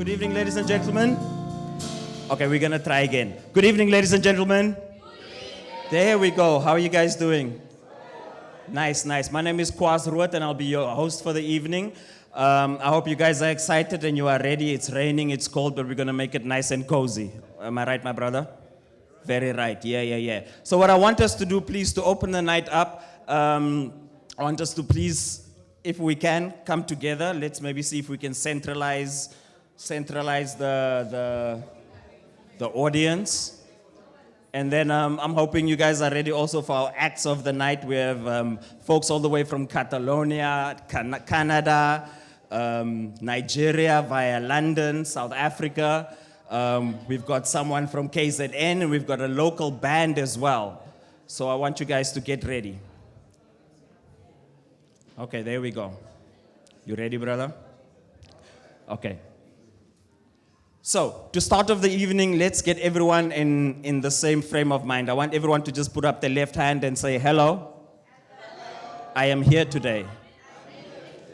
Good evening, ladies and gentlemen. Okay, we're gonna try again. Good evening, ladies and gentlemen. There we go. How are you guys doing? Nice, nice. My name is Kwaz Ruat, and I'll be your host for the evening. I hope you guys are excited and you are ready. It's raining, it's cold, but we're gonna make it nice and cozy. Am I right, my brother? Very right. Yeah. So what I want us to do, please, to open the night up, I want us to please, if we can, come together. Let's maybe see if we can centralize the audience. And then I'm hoping you guys are ready also for our acts of the night. We have folks all the way from Catalonia, Canada, Nigeria, via London, South Africa. We've got someone from KZN, and we've got a local band as well. So I want you guys to get ready. Okay, there we go. You ready, brother? Okay. So, to start off the evening, let's get everyone in the same frame of mind. I want everyone to just put up their left hand and say, hello. I am here today.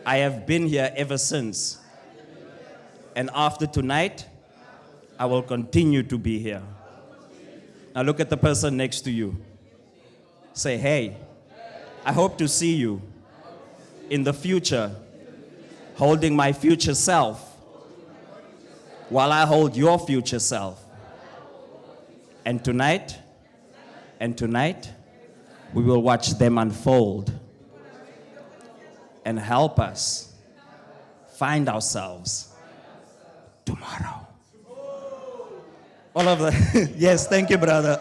I have been here ever since. And after tonight, I will continue to be here. Now look at the person next to you. Say, hey, I hope to see you in the future, holding my future self, while I hold your future self. And tonight, we will watch them unfold and help us find ourselves tomorrow. All of the, yes, thank you, brother.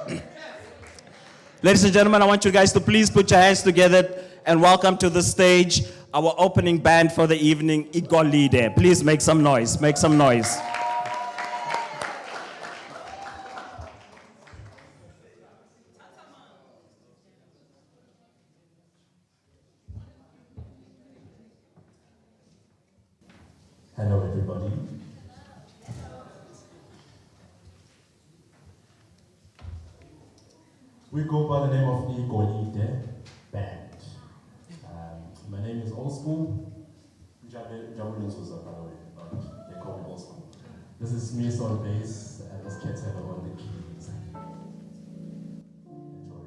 Ladies and gentlemen, I want you guys to please put your hands together and welcome to the stage our opening band for the evening, Igolide. Please make some noise, make some noise. Hello, everybody. We go by the name of Igolide Band. My name is Old School. Javelin Souza, by the way, but they call me Old School. This is me on bass, and this kid's on the keys. Enjoy.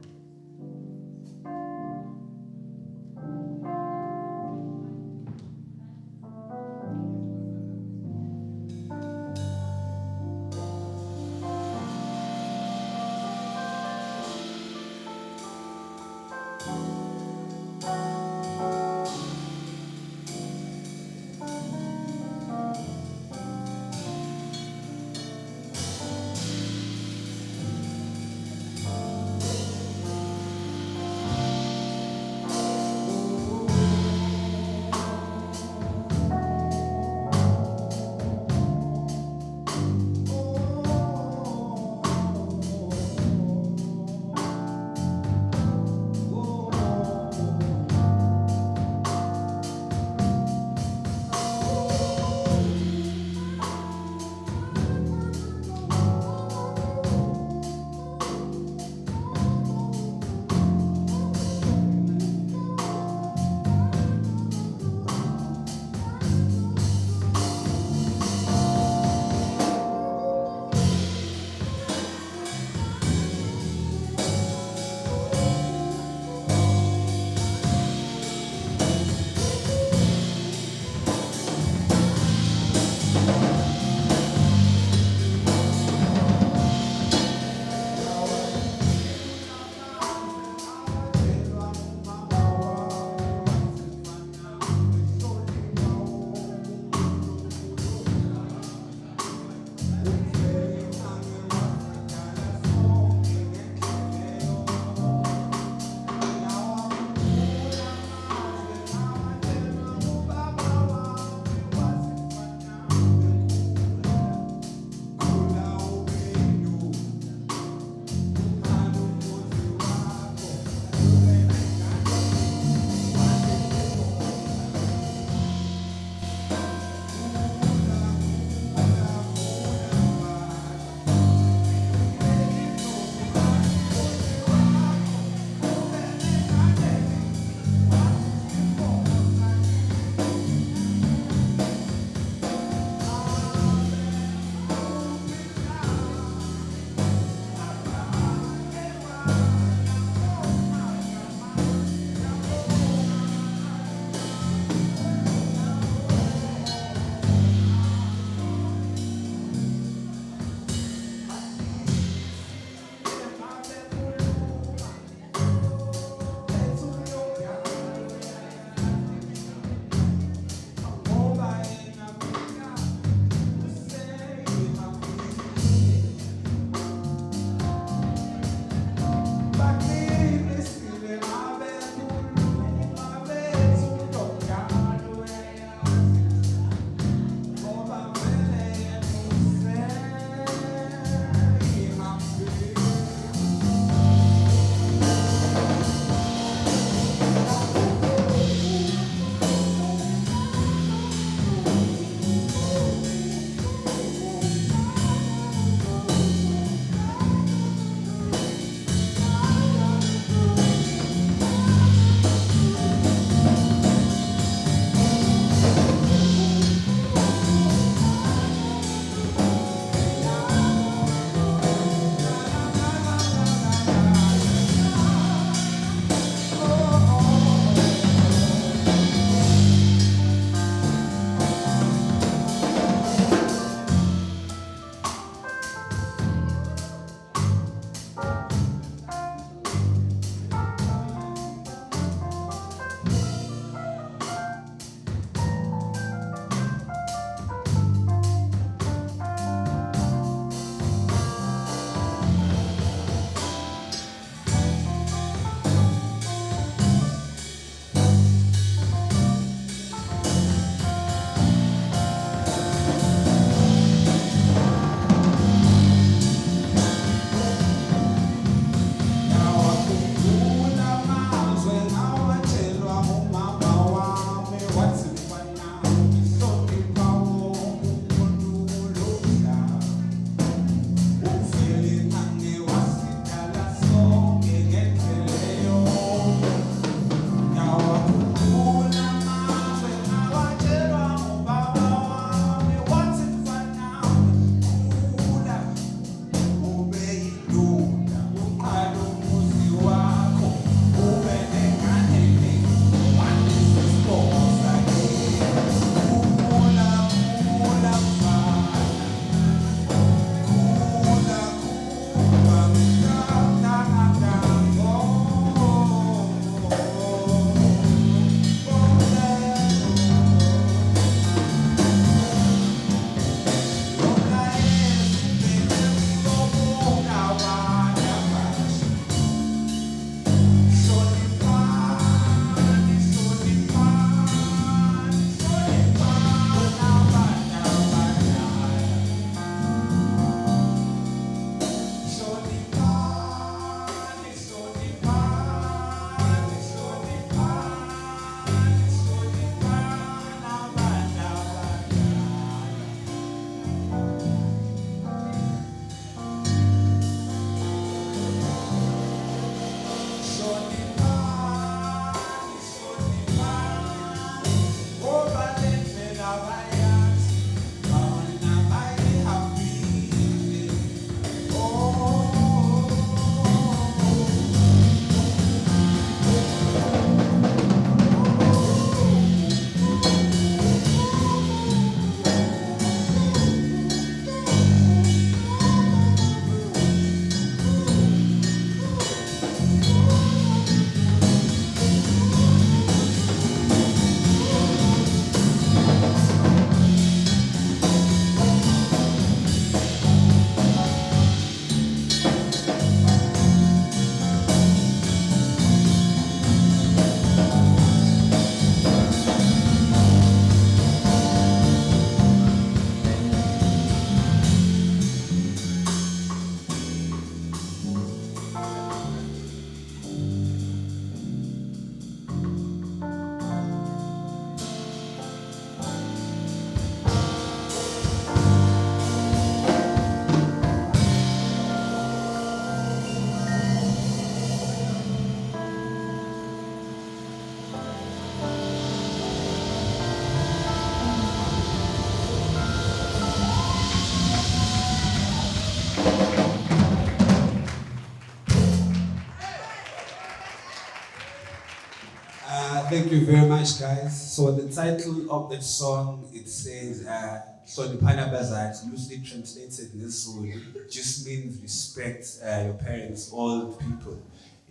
Thank you very much, guys. So the title of the song, it says, Hloniphana Abazali, loosely translated in Zulu, just means respect your parents, old people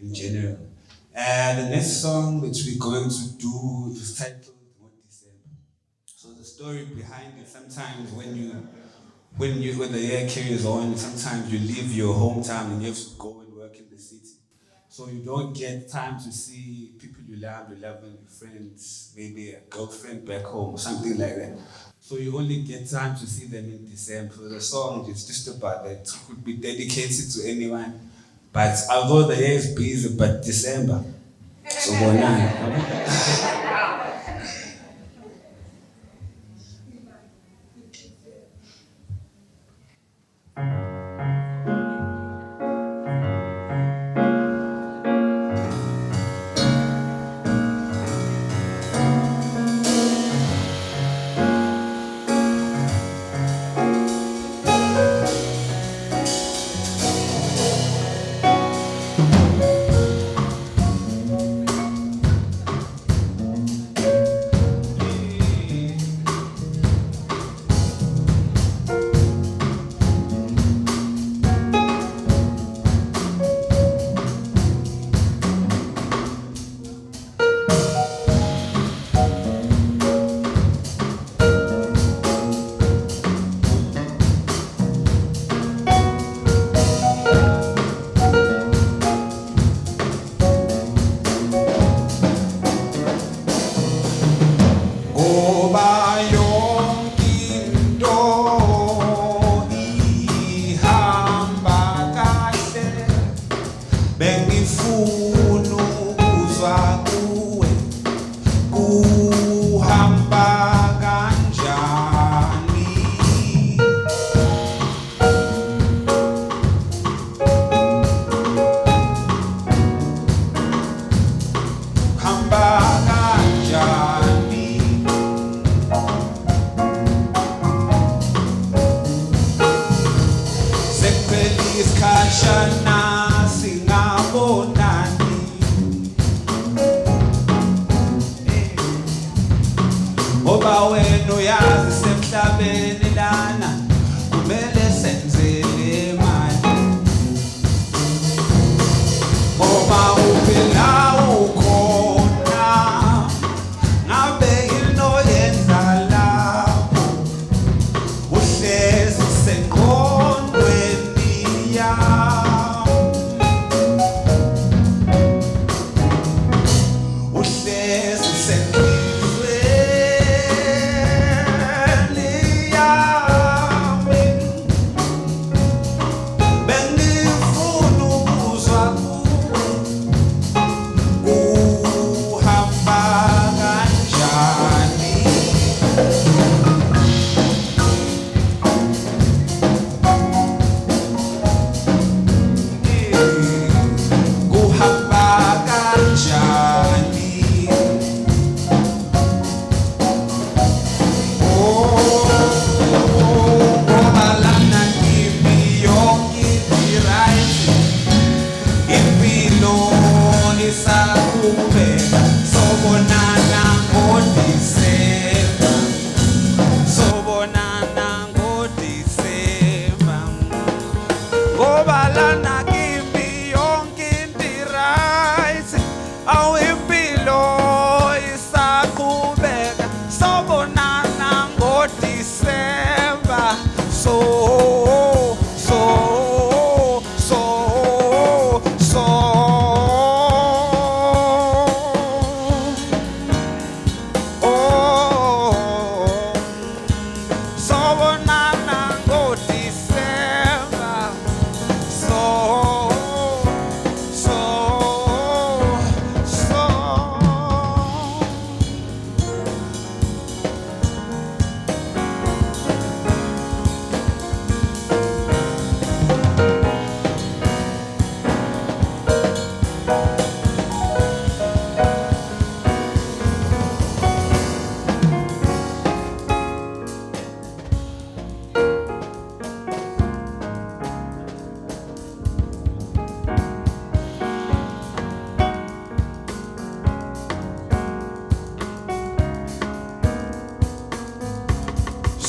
in general. The next song which we're going to do is titled What December. So the story behind it, sometimes when the year carries on, sometimes you leave your hometown and you have to go and work in the city. So you don't get time to see people you love, your friends, maybe a girlfriend back home, something like that. So you only get time to see them in December. So the song is just about that. It could be dedicated to anyone. But although the year is busy, but December. So go on.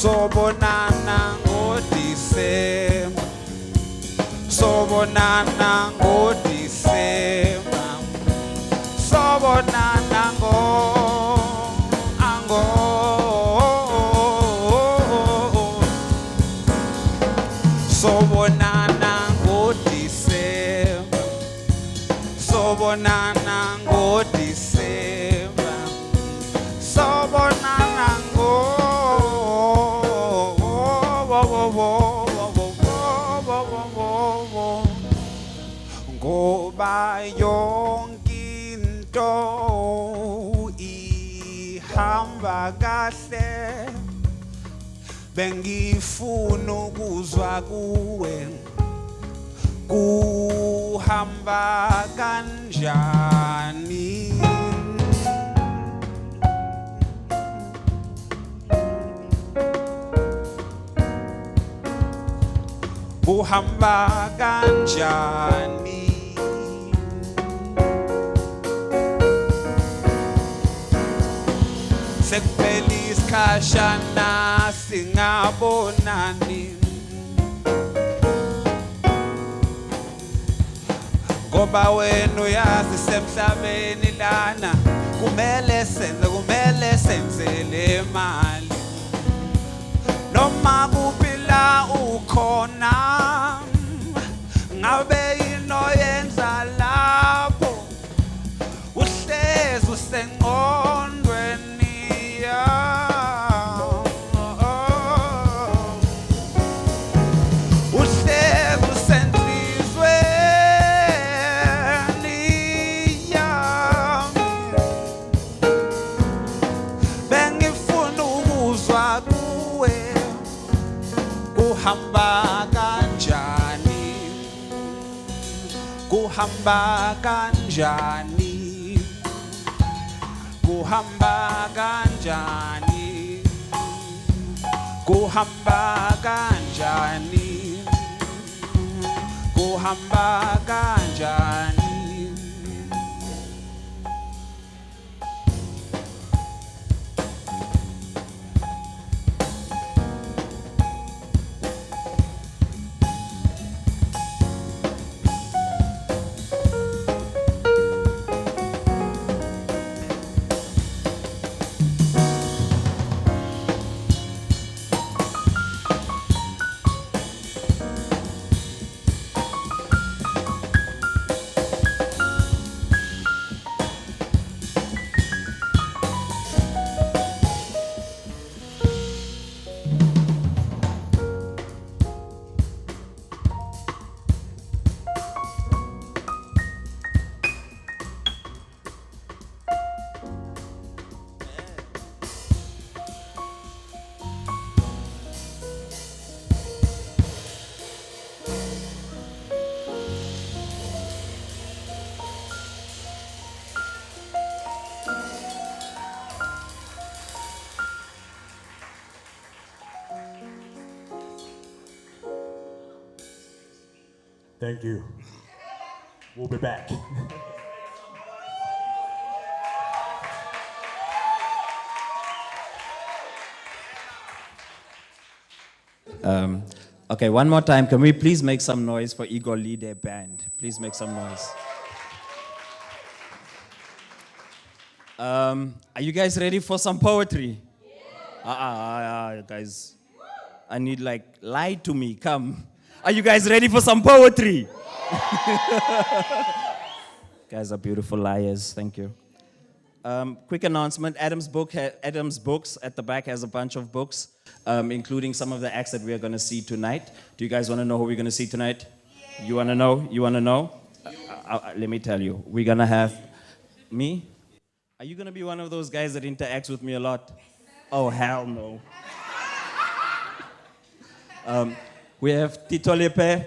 sobonana ngoDisemba, sobonana ngoDisemba, sobonana sobonana ngoDisemba, sobonana ngoDisemba, sobonana ngoba yonke into ihamba kahle, bengifuna ukuzwa kuwe kuhamba kanjani. Kuhamba kanjani. Sekuphela isikhashana singabonani, ngoba wena uyazi semhlabeni lana kumele senzele imali, noma kuphi la ukhona ngabe yino yenza lapho uhlezi usengqondweni yami, uhlezi usenhlizweni yami, bengifuna ukuzwa kuwe kuhamba kanjani, kuhamba kanjani, kuhamba kanjani, kuhamba kanjani, kuhamba kanjani. Thank you. We'll be back. Okay, one more time. Can we please make some noise for Igor Leader Band? Please make some noise. Are you guys ready for some poetry? Guys. I need lie to me, come. Are you guys ready for some poetry? Guys are beautiful liars, thank you. Quick announcement, Adam's Books at the back has a bunch of books, including some of the acts that we are going to see tonight. Do you guys want to know who we're going to see tonight? Yeah. You want to know? You want to know? Let me tell you. We're going to have me. Are you going to be one of those guys that interacts with me a lot? Oh, hell no. We have Tito Lepe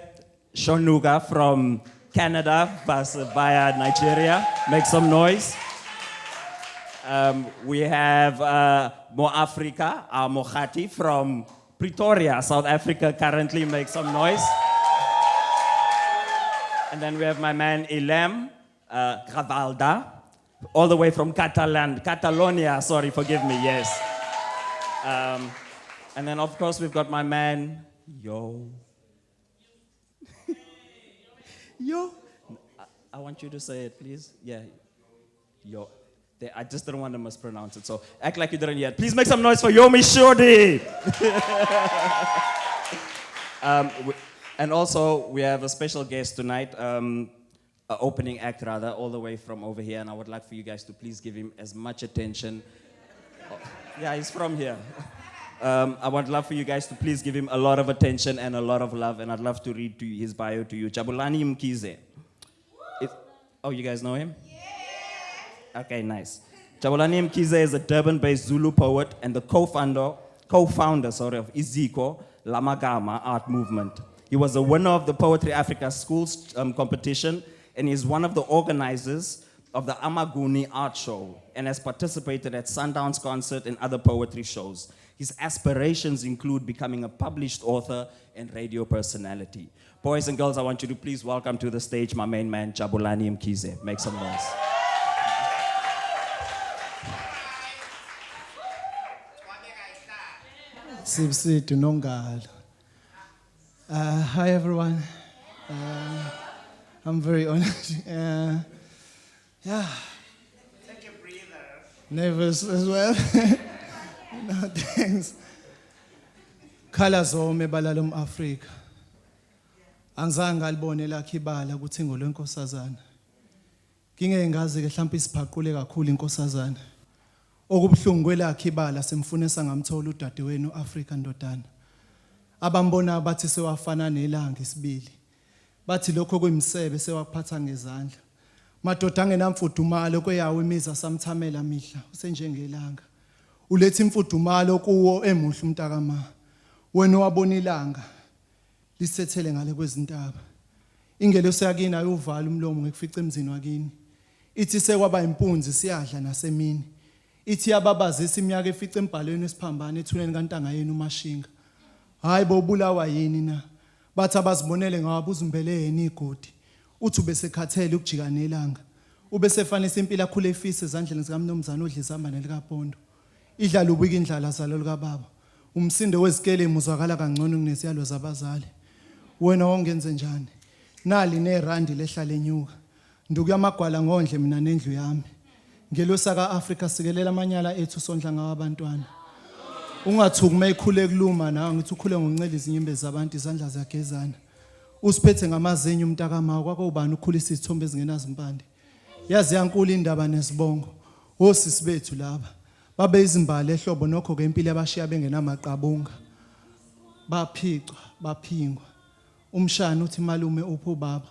Shonuga from Canada via Nigeria. Make some noise. We have Mo Africa, Mohati from Pretoria, South Africa, currently. Make some noise. And then we have my man Ilem Gravalda, all the way from Catalonia. Sorry, forgive me, yes. And then, of course, we've got my man, Yo. Yo. I want you to say it, please. Yeah. Yo. I just didn't want to mispronounce it, so act like you didn't hear it. Please make some noise for Yomi Shodi. And also, we have a special guest tonight, an opening act rather, all the way from over here, and I would like for you guys to please give him as much attention. Yeah, he's from here. I would love for you guys to please give him a lot of attention and a lot of love, and I'd love to read his bio to you. Jabulani Mkhize. Oh, you guys know him? Yeah. Okay, nice. Jabulani Mkhize is a Durban-based Zulu poet and the co-founder of Iziko Lamagama art movement. He was a winner of the Poetry Africa Schools competition, and is one of the organizers of the Amaguni Art Show and has participated at Sundowns Concert and other poetry shows. His aspirations include becoming a published author and radio personality. Boys and girls, I want you to please welcome to the stage my main man, Jabulani Mkhize. Make some noise. Sibsitu Nongalo. Hi everyone. I'm very honored. Yeah. Take a breather. Nervous as well. No, thanks. Khala zome balalum Africa. Angizange ngalibone lakhe ibala ukuthi ngolwenkosazana. Ngingeke ngazi ke mhlawumbe isiphaqule kakhulu inkosazana. Okubhlungu kwelakhe ibala semfunesa ngamthola udadewenu uAfrica ndodana. Abambona bathi sewafana nelanga isibili. Bathi lokho kuyimsebe sewaphatha ngezandla. Madoda angenamfudumalo kweyawo imiza samthamela mihla usenjengelanga. Ulethe imfudumalo kuwo emuhle umntakama. Wena wabona ilanga lisethele ngale kwezintaba. Ingelosi yakini ayovala umlomo ngekufica emzini wakini. Ithi sekwaba impunzi siyadla nasemini. Ithi yababazisa iminyaka efica embhalweni wesiphambano ethuneni kantanga yenu uMashinga. Hayi bobulawa yini na? Bathi abazibonele ngawabuza umbele yena igodi. Uthi ubesekhathele ukujika nelanga. Ubesefanisa impilo akhule efisa ezandleni zikaMnumzana uDlisambane likaPondo. Idlala ubika indlala zalo likaBaba. Umsindo wezikelemu uzwakala kangcono kunesiyalo zabazali. Wena wongenze njani? Nali nerandi lehlala enyuka. Ndukuyamagwala ngondle mina nendlu yami. Ngelosa kaAfrica sikelela amanyala ethu sondla ngabantwana. Ungathuki mayikhule kuluma nawe ngithi ukhule ngoncela izinyimbe zabantu izandla ziyagezana. Usiphethe ngamazenyu umntakama kwakho ubani ukhulisa izithombe ezingenazo impande. Yazi yankulu indaba nesibongo. Osisi bethu laba. Babe izimbali ehlobo nokho ke impilo abashiya bengenamaqabunga. Baphicwa, baphingwa. Umshana uthi malume uphi ubaba.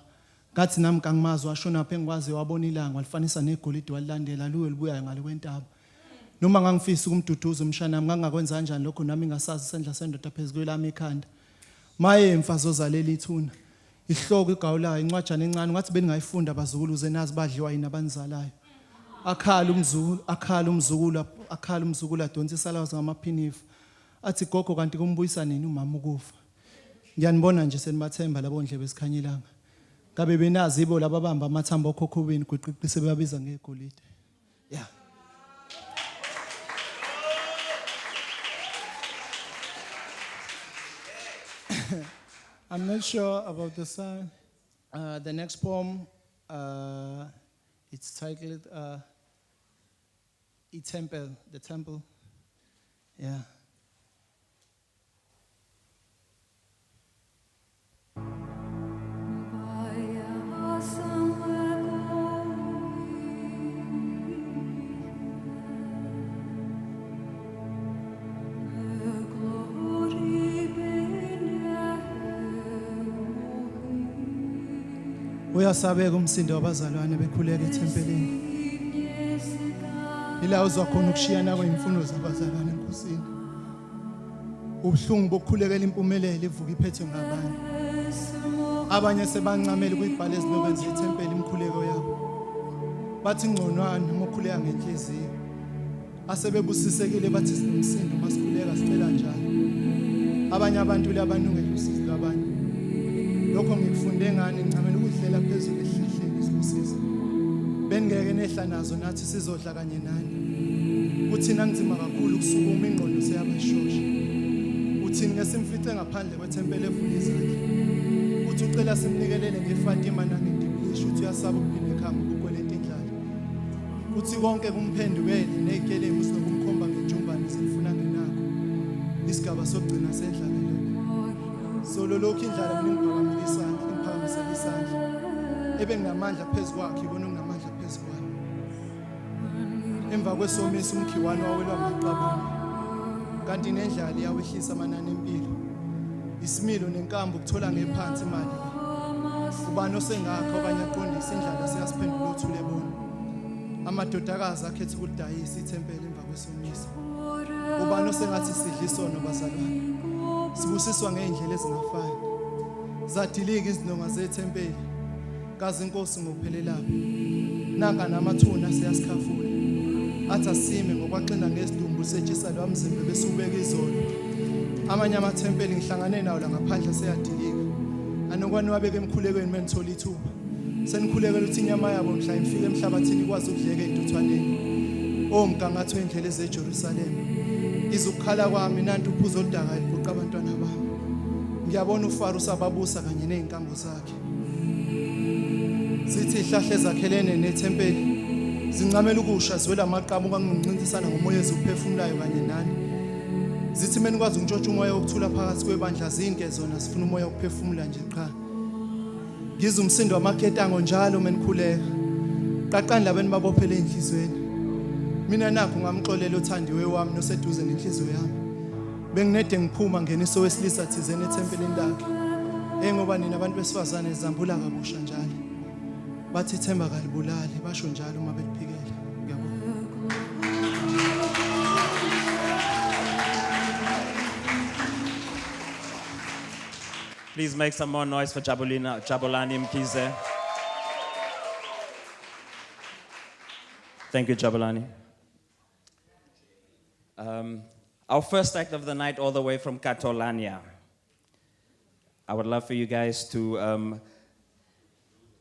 Ngathi nami kangimazi washona phe ngikwazi wabona ilanga walifanisa negolide walilandela luwe libuya ngale kwentaba. Noma ngangifisa ukumduduza umshana nami ngangakwenza kanjani lokho nami ngasazi isandla sendoda phezulu lami ekhanda. Maye mfazo zalela ithuna. Ihloko igawulayo incwajana encane ngathi beningayifunda abazukulu zenazi badliwa yini abanizalayo. Akhala umzukulu adonsa isalazi ngamaphinifu. Athi gogo kanti kumbuyisa nini umama ukufa. Ngiyanibona nje senibathemba labondle besikhanyilanga. Ngabe benazi ibo lababamba amathambo okhokhobeni gwiqiqise bebabiza ngegolide. Yeah. I'm not sure about the song. The next poem, it's titled Temple, the Temple. Yeah. Uyasabeka umsindo wabazalwane bekhuleka ethempelini. Ila uzakhona ukushiyana kwemfundo zabazalwane enkosini. Ubuhlungu bokukhulekela impumelelo ivuka iphethwe ngabanye. Abanye sebancamela ukuyibhala ezinokwenza ithempeli imkhuleko yabo. Bathi ngconwana ngokukhuleka ngenhliziyo. Asebebusisekile bathi sinomsindo masikhuleka sicela njalo. Abanye abantu labanungela usizo labanye. Lokho ngikufunde ngani ngicamela ukudlela phezulu ehlihleni isibusiso. Bengeke nehla nazo nathi sizodla kanye nani. Kuthina nzima kakhulu kusukuma ingqondo seyabashosha. uthini ngesimfice ngaphandle kwethempeli evule izandla uthi ucela simnikelele ngeFatima nangendibilisho uthi uyasaba ukuphinde ekhaya ngokukweleta indlala uthi konke kumphendukele nezikelemu sinokumkhomba ngejumbane selifuna ngenakho isigaba sokugcina sendlala lokho solo lokho indlala ngingiphakamisela isandla ebenginamandla phezukwakhe ibona nginamandla phezukwakhe emva kwesomiso umkhiwane wawelwa amaqabunga kanti nendlala iyawehlisa amanani empilo isimilo nenkambo ukuthola ngephansi imali ubani osengakho okanye aqondisa indlala siyasiphendula uthule bona amadodakazi akhetha ukudayisa ithempeli emva kwesomiso ubani osengathi sidla isono bazalwane sibusiswa ngeindlela ezingafani zadilika izinonga zethempeli kazi inkosi ngokuphelelayo nanga namathuna siyasikhafula athi asime ngokwaxina ngesidumbu setshisa lwamzimba bese ubeka izolo amanye amathempeli ngihlangane nawo la ngaphandle seyadilika anokwani wabeka emkhulekweni menithola ithuba senikhulekela ukuthi inyama yabo mhla imfike emhlabathini ikwazi ukudleka entuthwaneni omgangatho endlela ezeJerusalem izukukhala kwami nanti uphuzo oludaka libuqa abantwana bami ngiyabona uFaro sababusa kanye nezinkambo zakhe zithi ihlahle zakhelene nethempeli zincamela ukusha ziwela amaqaba okangincintisana ngomoya ezokuphefumulayo kanye nani zithi menikwazi ukutshotha umoya wokuthula phakathi kwebandla zinke zona sifuna umoya wokuphefumula nje qha ngizwe umsindo wamaketango njalo menikhuleka qaqani labeni babophele enhlizweni mina nakho ngamxolela uthandiwe wami noseduze nenhliziyo yami benginede ngiphuma ngeniso wesilisa thizeni ethempelini lakhe ngoba nina abantu besifazane zambula kabusha njalo bathi ithemba kalibulali basho njalo uma beliphikela ngiyabonga Please make some more noise for Jabulani Mkhize. Thank you, Jabulani. Our first act of the night, all the way from Catalonia. I would love for you guys to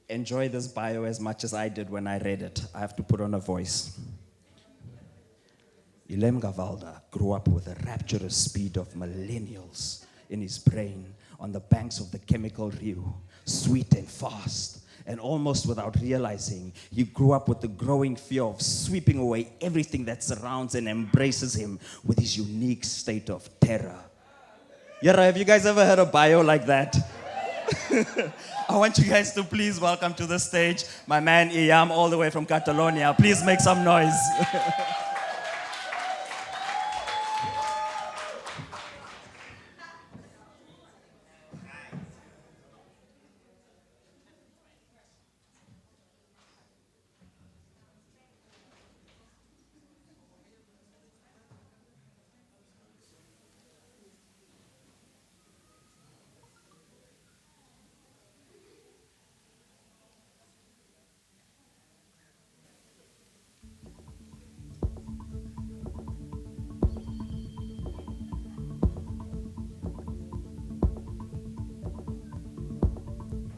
enjoy this bio as much as I did when I read it. I have to put on a voice. Ilem Gavalda grew up with the rapturous speed of millennials in his brain on the banks of the chemical Rio, sweet and fast. And almost without realizing, he grew up with the growing fear of sweeping away everything that surrounds and embraces him with his unique state of terror. Yara, have you guys ever heard a bio like that? I want you guys to please welcome to the stage my man Iyam, all the way from Catalonia. Please make some noise.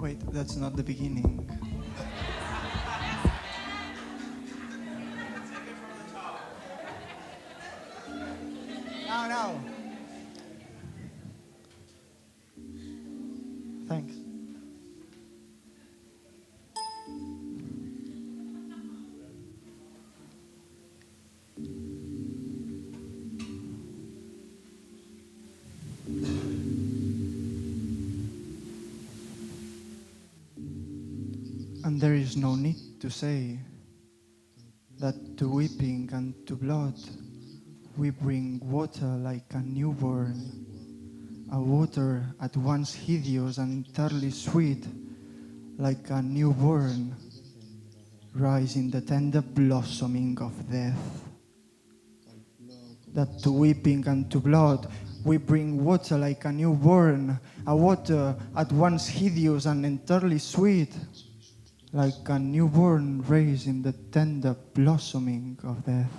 Wait, that's not the beginning. No. Thanks. And there is no need to say that to weeping and to blood we bring water like a newborn, a water at once hideous and entirely sweet, like a newborn, rise in the tender blossoming of death. That to weeping and to blood we bring water like a newborn, a water at once hideous and entirely sweet, like a newborn raised in the tender blossoming of death.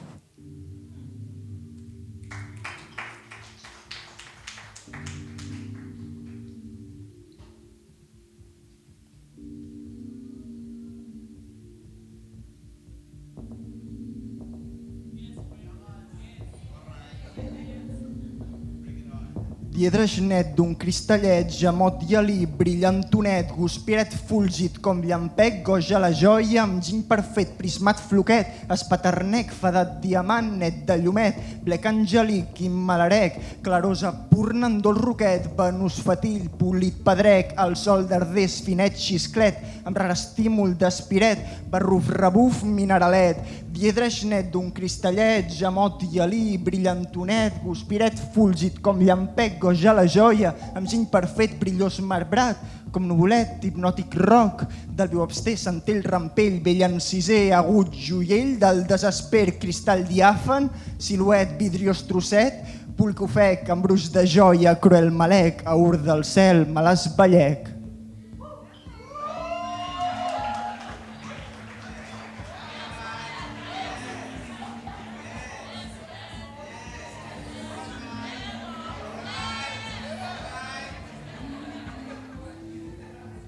Diedre net d'un cristallet, gemot i alí, brillantonet, guspiret fulgit com llampec, goig a la joia, amb giny perfet, prismat floquet, espaternec, fadat diamant, net de llumet, blec angelic, immalarec, clarosa purna en dol roquet, venus fatill, polit pedrec, el sol d'ardés, finet xisclet, amb rar estímul d'aspiret, barruf rebuf mineralet, diedre net d'un cristallet, gemot i alí, brillantonet, guspiret fulgit com llampec, goig a la joia, amb giny perfet, brillós marbrat, com nuvolet, hipnòtic roc, del viu abster, centell, rampell, vell enciser, agut, joiell, del desesper, cristall diàfan, siluet, vidriós trosset, pulc ofec, embruix de joia, cruel malec, aur del cel, malàs ballec.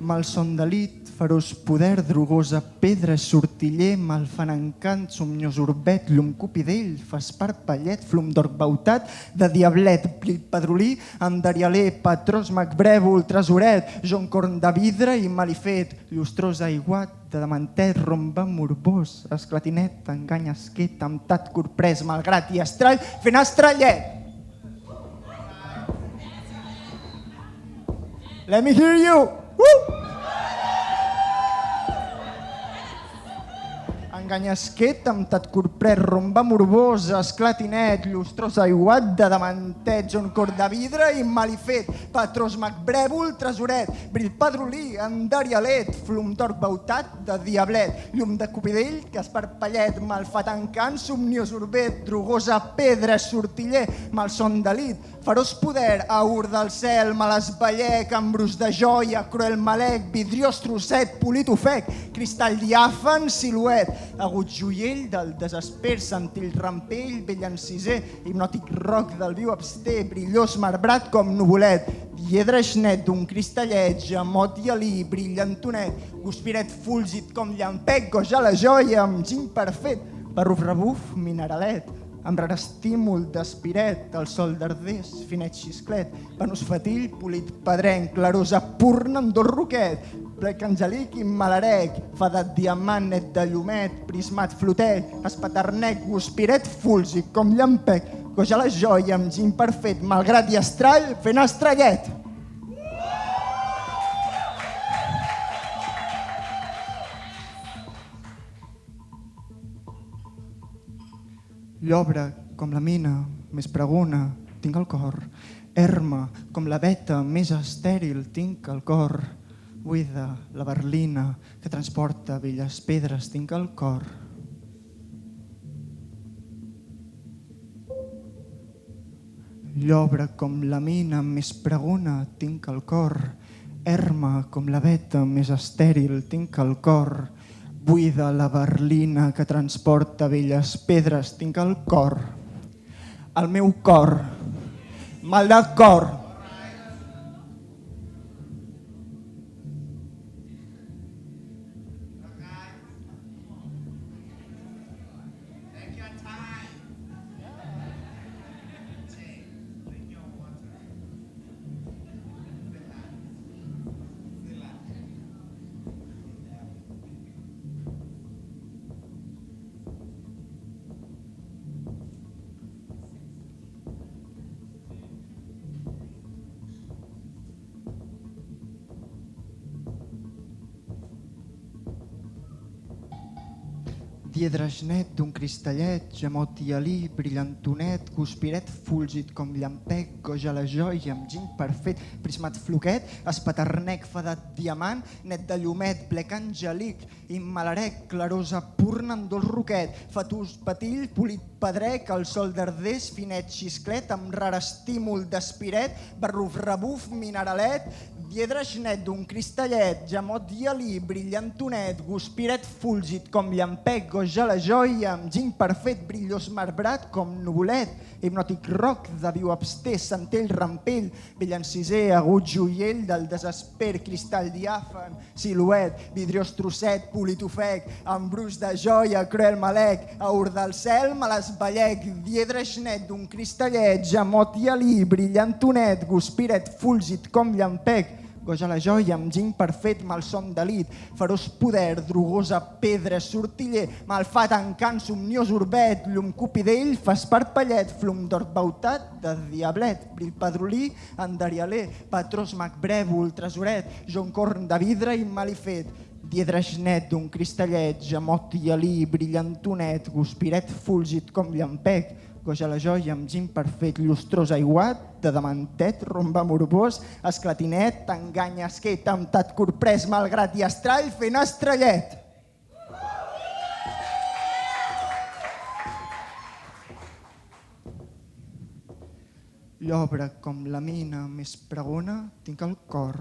Malson delit, feroç poder, drogosa pedra, sortiller, malfan encant, somniós urbet, llum cupidell, faspar pallet, flum d'orc bautat, de diablet, padrolí, andarialer, patrós, macbrèvol, tresoret, joncorn de vidre i malifet, llustrós aiguat, de dementet, romba morbós, esclatinet, engany esquet, temptat, corprès, malgrat i estrall, fent estrallet. Let me hear you! Enganyesquet, temptat corprès, romba morbosa, esclatinet, llustrós aiguat, de dementet, joncor de vidre i malifet, patrós macbrèvol, tresoret, brill padrolí, andarialet, flum d'orc bautat, de diablet, llum de cupidell, casparpallet, malfat encant, somniós urbet, drogosa pedra, sortiller, malson delit, feroç poder, aur del cel, malàs ballec, embruix de joia, cruel malec, vidriós trosset, polit ofec, cristall diàfan, siluet, agut joiell del desesper, centell rampell, vell enciser, hipnòtic roc del viu abster, brillós marbrat com nuvolet, diedre net d'un cristallet, gemot i alí, brillantonet, guspiret fulgit com llampec, goig a la joia, amb giny perfet, barruf rebuf, mineralet, amb rar estímul d'aspiret, el sol d'ardés, finet xisclet, venus fatill, polit pedrenc, clarosa purna amb dol roquet, blec angelic i malarec, fadat diamant, net de llumet, prismat flotet, espaternec, guspiret fulgit com llampec, goig a la joia, amb giny perfet, malgrat i estrall, fent estrallet. Llobre com la mina, més pregona, tinc el cor. Erma com la veta, més estèril, tinc el cor. Buida la berlina que transporta velles pedres, tinc el cor. Llobre com la mina, més pregona, tinc el cor. Erma com la veta, més estèril, tinc el cor. Buida la berlina que transporta velles pedres, tinc el cor. El meu cor, maldat cor. Diedre net d'un cristallet, gemot i alí, brillantonet, guspiret fulgit com llampec, goig a la joia, amb giny perfet, prismat floquet, espaternec, fadat diamant, net de llumet, blec angelic, immalarec, clarosa purna amb dol roquet, fatús patill, polit pedrec, el sol d'ardés, finet xisclet, amb rar estímul d'aspiret, barruf rebuf, mineralet, diedre net d'un cristallet, gemot i alí, brillantonet, guspiret fulgit com llampec, goig goja la joia, amb ginc perfet, brillós marbrat com nuvolet, hipnòtic roc de viu abstès, centell rampell, vell enciser, agut joiell del desesper, cristall diàfan, siluet, vidriós trosset, polit ofec, embruix de joia, cruel malec, aur del cel, me l'esballec, diedre xnet d'un cristallet, jamot i alí, brillantonet, guspiret, fulgit com llampec, goja la joia amb ginc perfet, malson delit, feroç poder, drogosa pedra, sortiller, malfat encant, somniós orbet, llum cupidell, fas parpellet, flum d'or bautat de diablet, brill pedrolí, endarialer, patrós macbrèvol, tresoret, joncorn de vidre i malifet, diedre net d'un cristallet, jamot i alí, brillantonet, guspiret fulgit com llampec, goja la joia amb gin perfet, llustrós aiguat, de dementet, romba morbós, esclatinet, enganya esquet, temptat corprès, malgrat i estrall fent estrellet. Llobre com la mina més pregona, tinc al cor.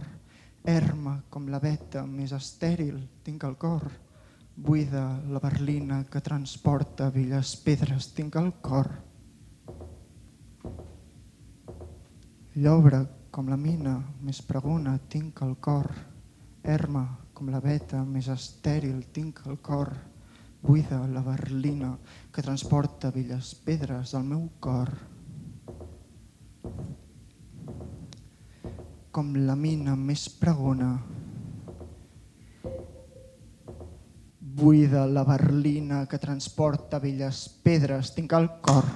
Erma com la veta més estèril, tinc al cor. Buida la berlina que transporta velles pedres, tinc al cor. Llobre com la mina més pregona, tinc al cor. Erma com la veta més estèril, tinc al cor. Buida la berlina que transporta velles pedres al meu cor. Com la mina més pregona, buida la berlina que transporta velles pedres, tinc al cor.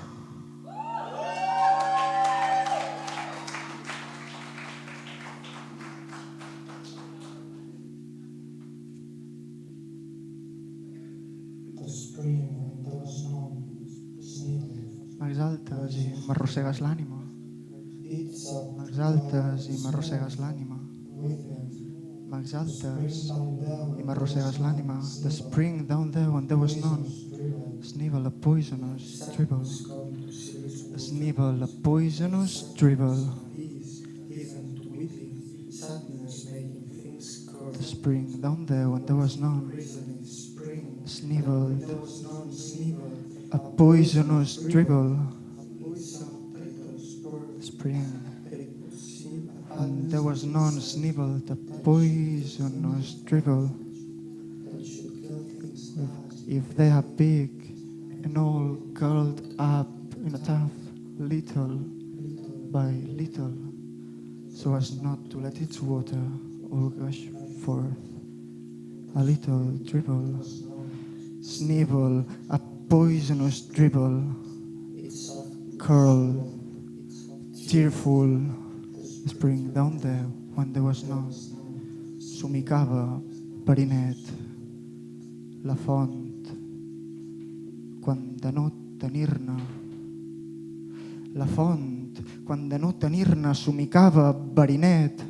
M'exaltes i m'arrossegues l'ànima. M'exaltes i m'arrossegues l'ànima. M'exaltes i m'arrossegues l'ànima. The spring down there when there was none. Snivel a poisonous dribble. Snivel a poisonous dribble. The spring down there when there was none. Sniveled a poisonous dribble. Spring, and there was none, snivelled a poisonous dribble. If they are big and all curled up in a tuff, little by little, so as not to let its water all gush forth, a little dribble. Snivel a poisonous dribble, curl, tearful, spring down there when there was none. Somicava, perinet, la font, quan de no tenir-ne. La font, quan de no tenir-ne somicava, verinet,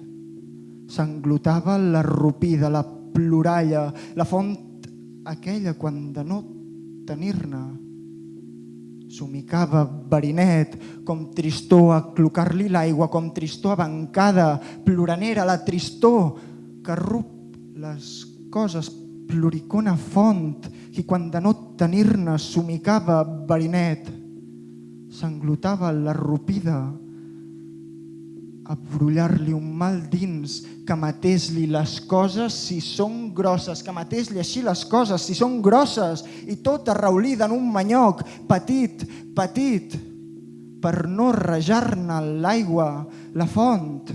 s'englotava la rupida, la ploralla, la font aquella quan de no tenir-ne somicava verinet, com tristor a clocar-li l'aigua, com tristor abancada, ploranera, la tristor que rup les coses, ploricona font, i quan de no tenir-ne somicava verinet, s'englotava la rupida, a brollar-li un mal dins, que matés-li les coses si són grosses, que matés-li així les coses si són grosses, i tot arraulida en un manyoc, petit, petit, per no rajar-ne l'aigua, la font,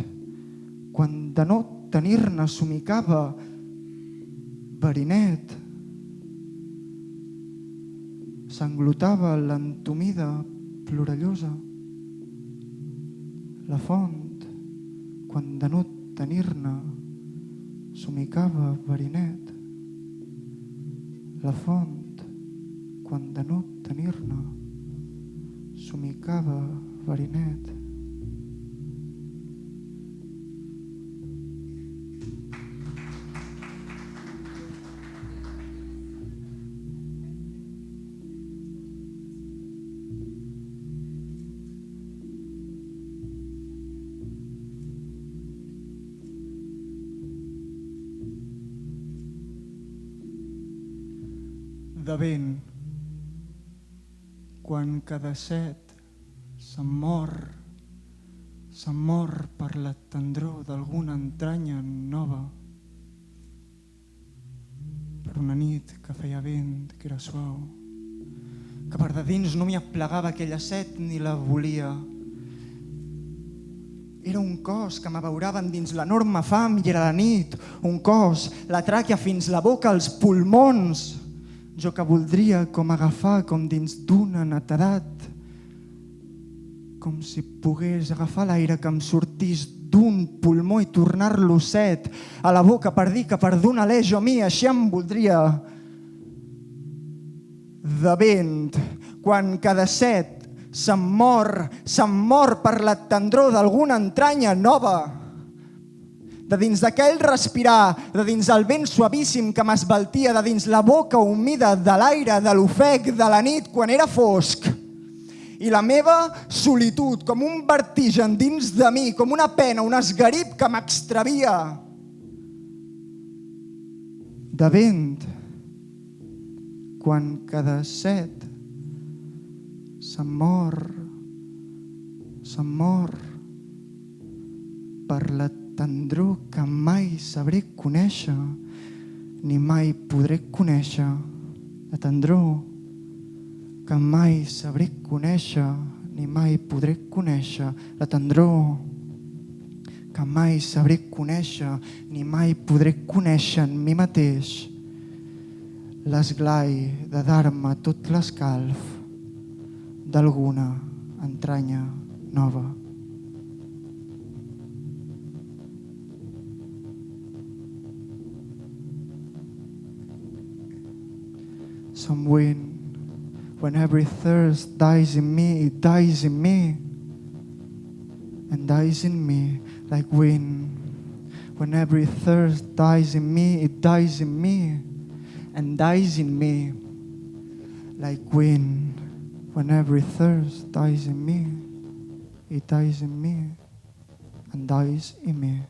quan de no tenir-ne somicava verinet, s'englotava l'entomida plorallosa, la font, quan de no tenir-ne somicava verinet, la font, quan de no tenir-ne somicava verinet. de vent, quan cada set se'm mor per la tendror d'alguna entranya nova, per una nit que feia vent, que era suau, que per de dins no m'hi aplegava aquella set ni la volia. Era un cos que m'abeurava dins l'enorme fam i era la nit, un cos, la tràquea fins la boca, els pulmons. Jo que voldria com agafar com dins d'una netedat, com si pogués agafar l'aire que em sortís d'un pulmó i tornar-lo set a la boca per dir que per d'un alè jo mi així em voldria. De vent, quan cada set se'm mor per la tendror d'alguna entranya nova. De dins d'aquell respirar, de dins el vent suavíssim que m'esbaltia, de dins la boca humida de l'aire, de l'ofec de la nit quan era fosc. I la meva solitud, com un vertigen dins de mi, com una pena, un esgarip que m'extravia. De vent, quan cada set se'm mor per la tendror que mai sabré conèixer, ni mai podré conèixer. La tendror que mai sabré conèixer, ni mai podré conèixer. La tendror que mai sabré conèixer, ni mai podré conèixer en mi mateix. L'esglai de dar-me tot l'escalf d'alguna entranya nova. Some wind, when every thirst dies in me, it dies in me, and dies in me like wind. When every thirst dies in me, it dies in me, and dies in me like wind. When every thirst dies in me, it dies in me, and dies in me.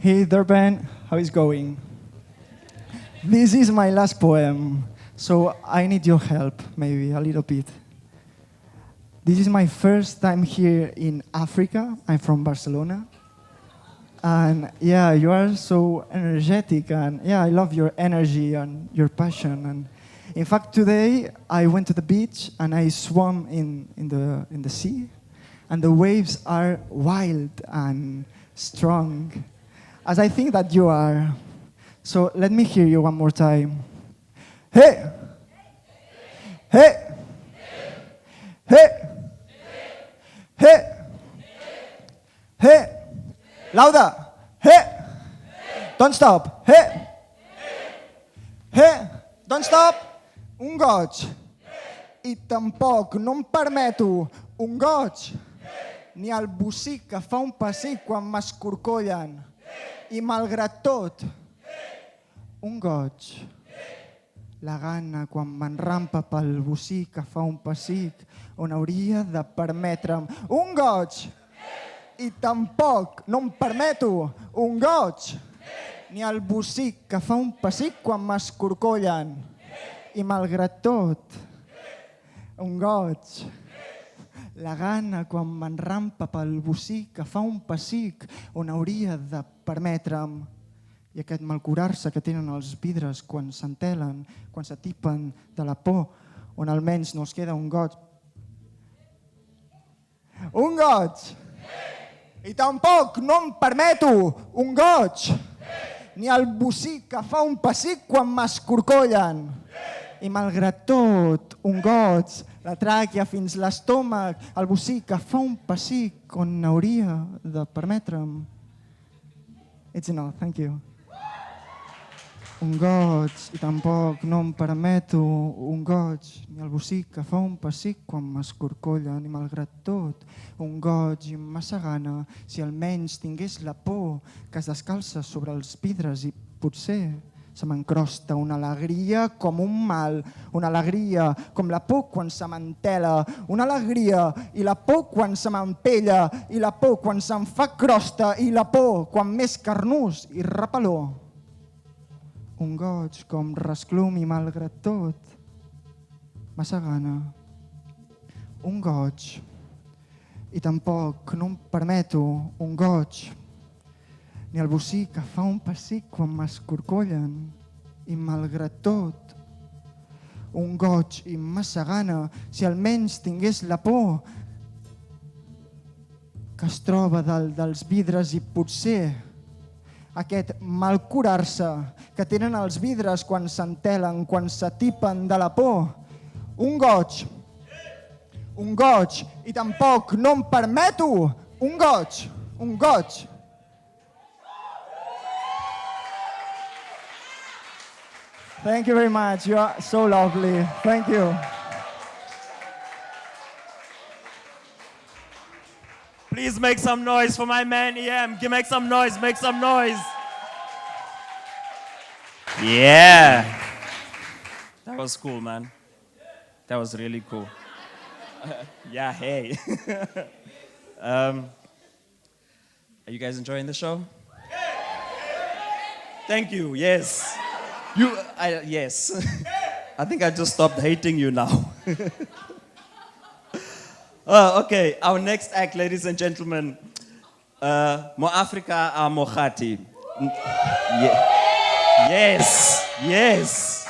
Hey there, Ben. How is going? This is my last poem, so I need your help, maybe a little bit. This is my first time here in Africa. I'm from Barcelona. And yeah, you are so energetic, and yeah, I love your energy and your passion. And in fact, today I went to the beach and I swam in the sea, and the waves are wild and strong, as I think that you are. So let me hear you one more time. Hey! Hey! Hey! Hey! Hey! Louder! Hey! Don't stop! Hey! Hey! Don't stop! Un goig. I tampoc no em permeto un goig. Ni el bocí que fa un pessic quan m'escorcollen. I malgrat tot, un goig. La gana quan m'enrampa pel bocí que fa un pessic on hauria de permetre'm un goig. I tampoc no em permeto un goig. Ni el bocí que fa un pessic quan m'escorcollen. I malgrat tot, un goig. La gana quan m'enrampa pel bocí que fa un pessic on hauria de permetre'm. I aquest malcurar-se que tenen els vidres quan s'entelen, quan s'atipen de la por, on almenys no els queda un goig. Un goig! I tampoc no em permeto un goig! Ni el bocí que fa un pessic quan m'escorcollen. I malgrat tot, un goig, la tràquea fins l'estómac, el bocí que fa un pessic on hauria de permetre'm. It's enough, thank you. Un goig, i tampoc no em permeto un goig, ni el bocí que fa un pessic quan m'escorcollen, i malgrat tot, un goig i massa gana, si almenys tingués la por que es descalça sobre els vidres i potser se m'encrosta una alegria com un mal, una alegria com la por quan se m'entela, una alegria i la por quan se m'empella, i la por quan se'm fa crosta, i la por quan m'és carnús i repeló. Un goig com resclum i malgrat tot, massa gana. Un goig, i tampoc no em permeto un goig, ni el bocí que fa un pessic quan m'escorcollen, i malgrat tot, un goig i massa gana, si almenys tingués la por que es troba dalt dels vidres i potser aquest mal curar-se que tenen els vidres quan s'entelen, quan s'atipen de la por, un goig, i tampoc no em permeto un goig. Thank you very much. You are so lovely. Thank you. Please make some noise for my man EM. Make some noise, make some noise. Yeah. That was cool, man. That was really cool. Yeah, hey. Are you guys enjoying the show? Thank you, yes. Yes. I think I just stopped hating you now. Okay, our next act, ladies and gentlemen. Mo Africa a Mohati. Yes.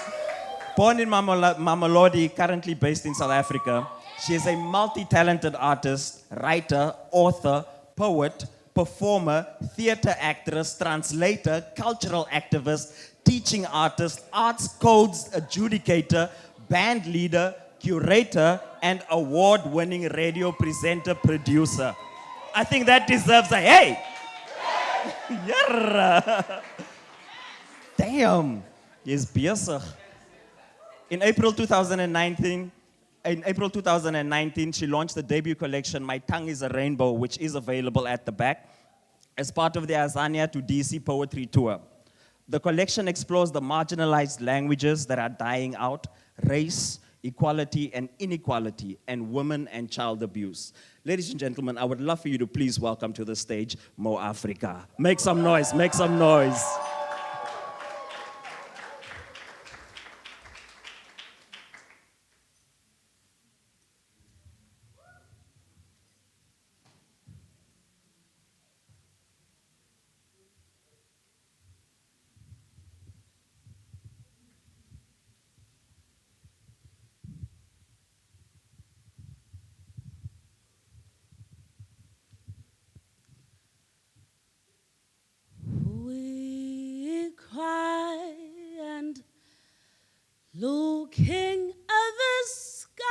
Born in Mamelodi, currently based in South Africa, she is a multi-talented artist, writer, author, poet, performer, theater actress, translator, cultural activist, teaching artist, arts codes adjudicator, band leader, curator, and award-winning radio presenter producer. I think that deserves a hey! Yeah. Damn. Jy's besig. In April 2019, she launched the debut collection, My Tongue is a Rainbow, which is available at the back, as part of the Azania to DC Poetry Tour. The collection explores the marginalized languages that are dying out, race, equality and inequality, and women and child abuse. Ladies and gentlemen, I would love for you to please welcome to the stage Mo Africa. Make some noise, make some noise. We cry and looking at the sky,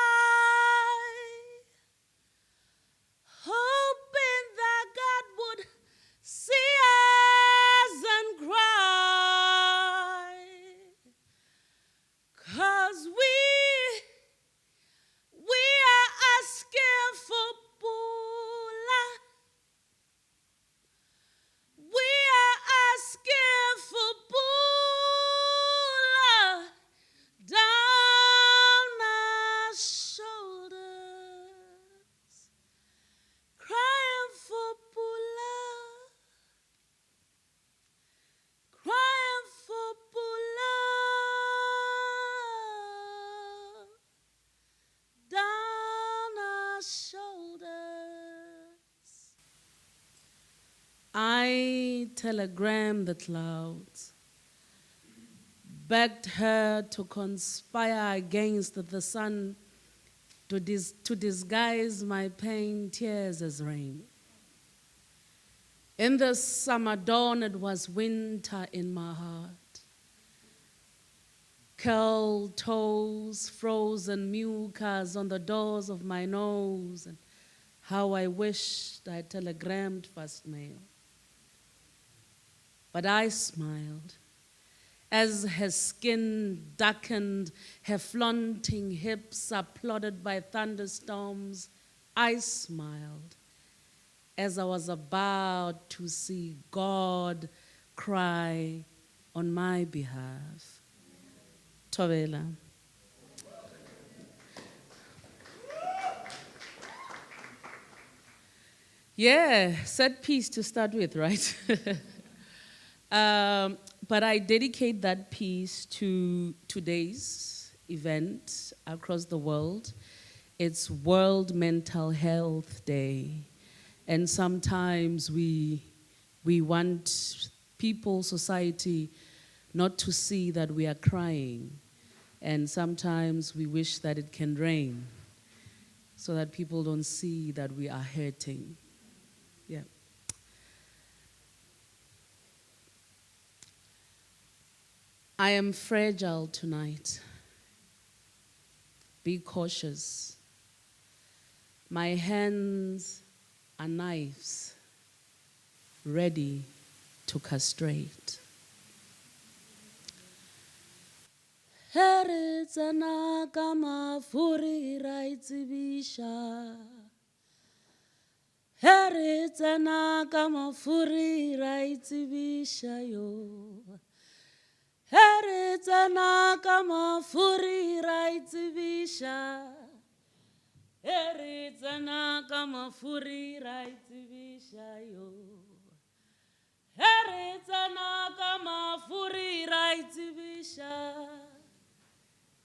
hoping that God would see us and cry, 'cause we are asking for Pula. We are asking for Pula down our shoulders, crying for Pula, crying for Pula down our shoulders. I telegram the clouds, begged her to conspire against the sun, to disguise my pain, tears as rain. In the summer dawn, it was winter in my heart. Curled toes, frozen mucus on the doors of my nose, and how I wished I telegrammed first mail. But I smiled as her skin darkened, her flaunting hips applauded by thunderstorms. I smiled as I was about to see God cry on my behalf. Thobela. Yeah, sad piece to start with, right? But I dedicate that piece to today's event across the world. It's World Mental Health Day. And sometimes we want people, society, not to see that we are crying. And sometimes we wish that it can rain so that people don't see that we are hurting. Yeah. I am fragile tonight. Be cautious. My hands are knives, ready to castrate. Heretsana kama furi raitsibisha. Heretsana kama furi raitsibisha yo. Heretsana kama furi raitsibisha. Heretsana kama furi raitsibisha yo. Heretsana kama furi raitsibisha.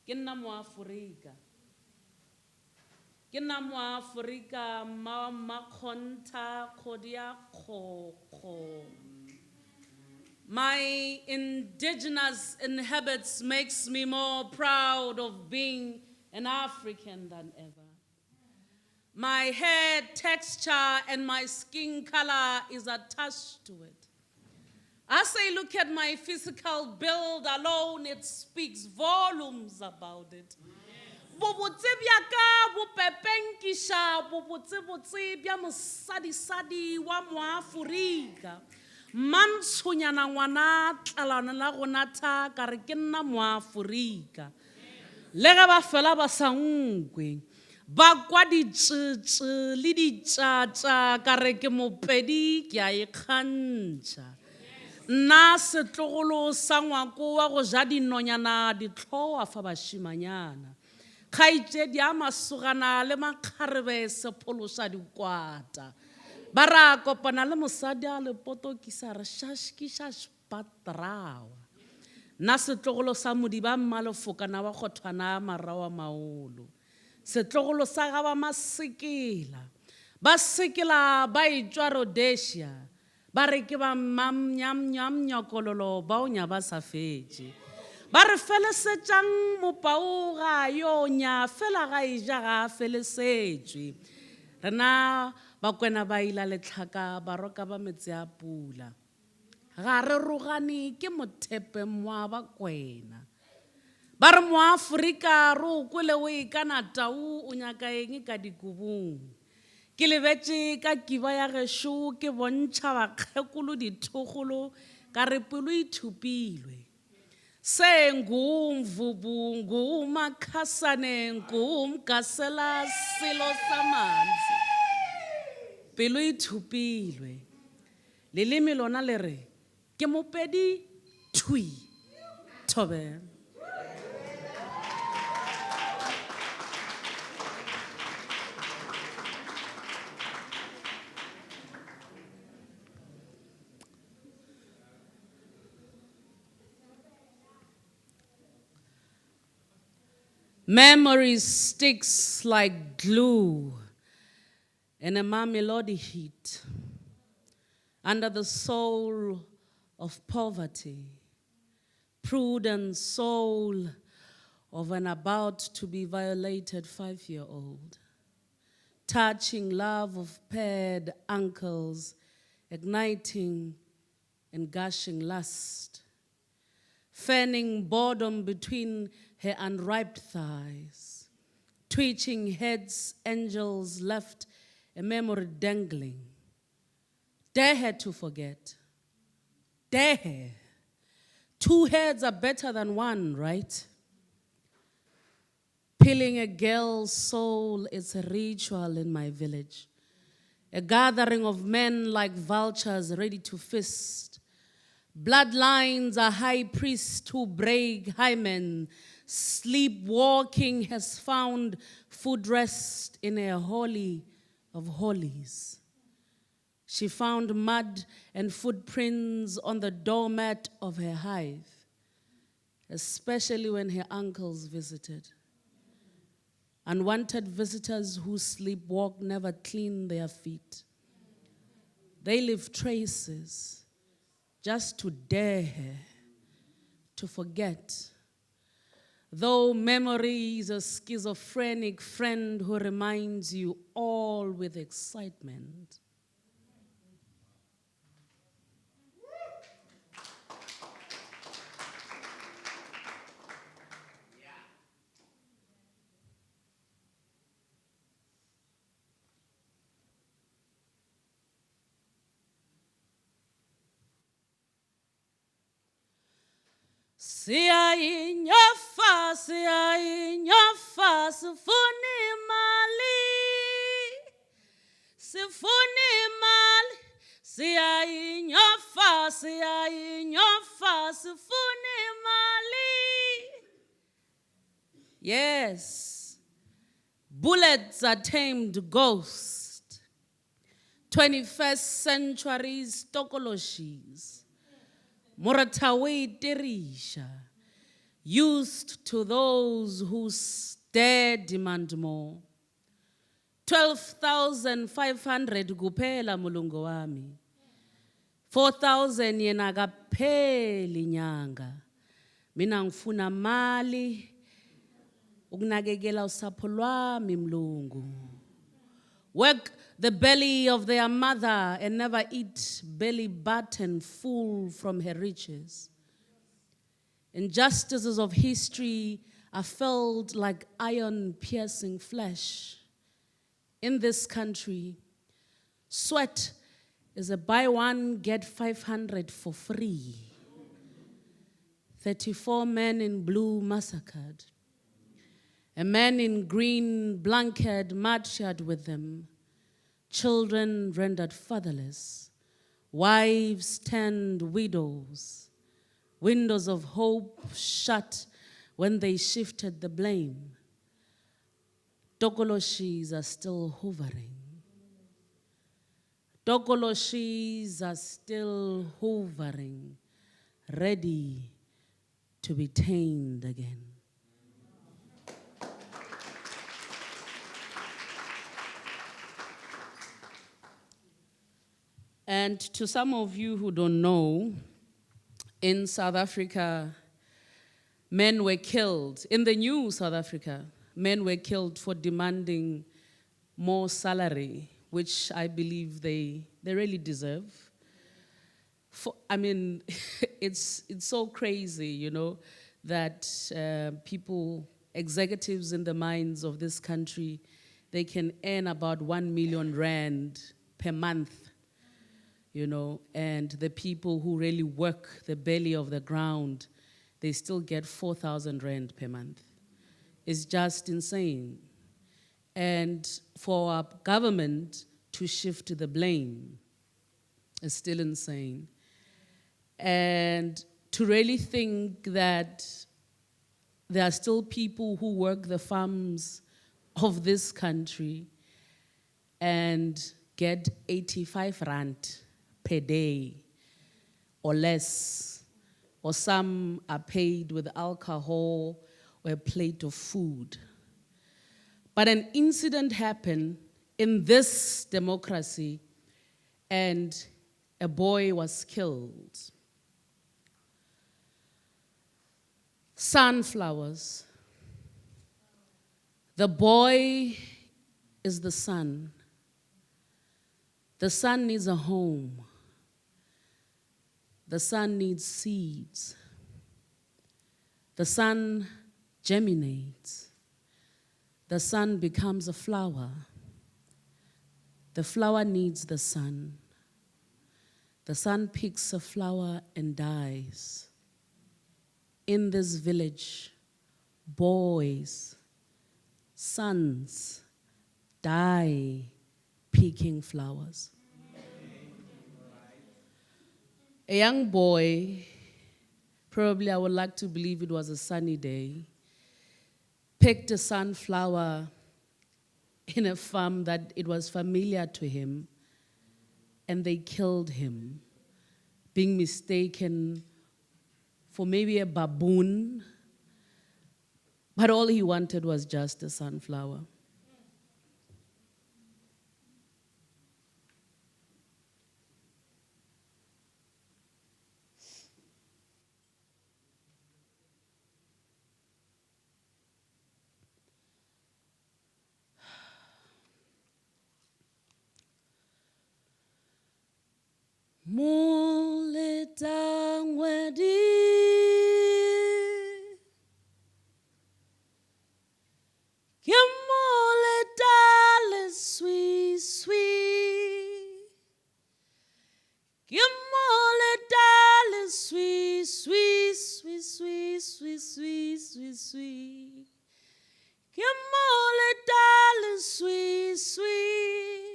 Ke nna moAforika. Ke nna moAforika makgonta khodia kho. My indigenous inhabits makes me more proud of being an African than ever. My hair texture and my skin color is attached to it. As I look at my physical build alone, it speaks volumes about it. Bobotse bya ka bo pepenkisha bobotse bya mosadi wa moAforika. Mantshunyana ngwana tlalana la gona tha ka re ke nna moAforika. Le ga ba fela ba sa nkwe ba kwa ditšitši le ditšatša ka re ke mopedi ke a ikgantšha. Nna setlogolo sa ngwako wa go ja dinonyana ditlhoa fa bašimanyana. Kgaitšedi a masogana le makgarebe sephološa dikwata. Ba ra kopana le mosadi a lepotokisa re šaškiša patrawa. Nna setlogolo sa modiba mmalefokana wa kgothwana marao a maolo. Setlogolo sa ga ba masekela. Ba sekela ba etšwa Rhodesia. Ba re ke ba nyakololo ba o nya ba sa fetše. Ba re felesetšang mopao ga yo nya fela ga eja ga felesetšwe. Rena ba kwena ba ila letlhaka ba roka ba metsi a pula. Ga re rogane ke mothepe mwa ba kwena. Ba re moAforika re o kwele o ikana tau o nyaka eng ka dikobong. Ke lebetse ka kiba ya gešo ke bontšha bakgekolo dithogolo ka re pelo ithupilwe. Se ngumvubu ngumakhasane ngumgasela silo samanzi. Pelo ithupilwe. Leleme lona le re ke mopedi thui. Thobela. Memory sticks like glue in a Mamelodi heat under the soul of poverty, prudent soul of an about to be violated 5-year-old, touching love of paired ankles, igniting and gushing lust, fanning boredom between her unripe thighs, twitching heads, angels left a memory dangling. Dare her to forget. Dare her. 2 heads are better than 1, right? Peeling a girl's soul is a ritual in my village. A gathering of men like vultures ready to feast. Bloodlines are high priests who break hymen. Sleepwalking has found food rest in a holy of holies. She found mud and footprints on the doormat of her hive, especially when her uncles visited. Unwanted visitors who sleepwalk never clean their feet. They leave traces just to dare her to forget. Though memory is a schizophrenic friend who reminds you all with excitement. Siyayinyofa, sifuna imali. Sifuna imali. Siyayinyofa, sifuna imali. Yes, bullets are tamed ghosts. 21st century's tokoloshis. Moratawe Terisha, used to those who dare demand more. 12,500 kuphela mulungu wami. 4,000 yena kapheli nyanga. Mina ngifuna mali ukunakekela usapho lwami mlungu. Work the belly of their mother and never eat belly button full from her riches. Injustices of history are felt like iron-piercing flesh. In this country, sweat is a buy one, get 500 for free. 34 men in blue massacred. A man in green blanket marched with them. Children rendered fatherless. Wives turned widows. Windows of hope shut when they shifted the blame. Tokoloshis are still hovering. Tokoloshis are still hovering, ready to be tamed again. And to some of you who don't know, in South Africa, men were killed. In the new South Africa, men were killed for demanding more salary, which I believe they really deserve. It's so crazy, you know, that people, executives in the mines of this country, they can earn about 1 million rand per month, you know, and the people who really work the belly of the ground, they still get 4,000 rand per month. It's just insane. And for our government to shift the blame is still insane. And to really think that there are still people who work the farms of this country and get 85 rand per day or less, or some are paid with alcohol or a plate of food. But an incident happened in this democracy and a boy was killed. Sunflowers. The boy is the sun. The sun needs a home. The sun needs seeds. The sun germinates. The sun becomes a flower. The flower needs the sun. The sun picks a flower and dies. In this village, boys, sons die picking flowers. A young boy, probably I would like to believe it was a sunny day, picked a sunflower in a farm that it was familiar to him, and they killed him, being mistaken for maybe a baboon, but all he wanted was just a sunflower. Muletangwedi Kimuletale sweet sweet Kimuletale sweet sweet sweet sweet sweet sweet sweet sweet Kimuletale sweet sweet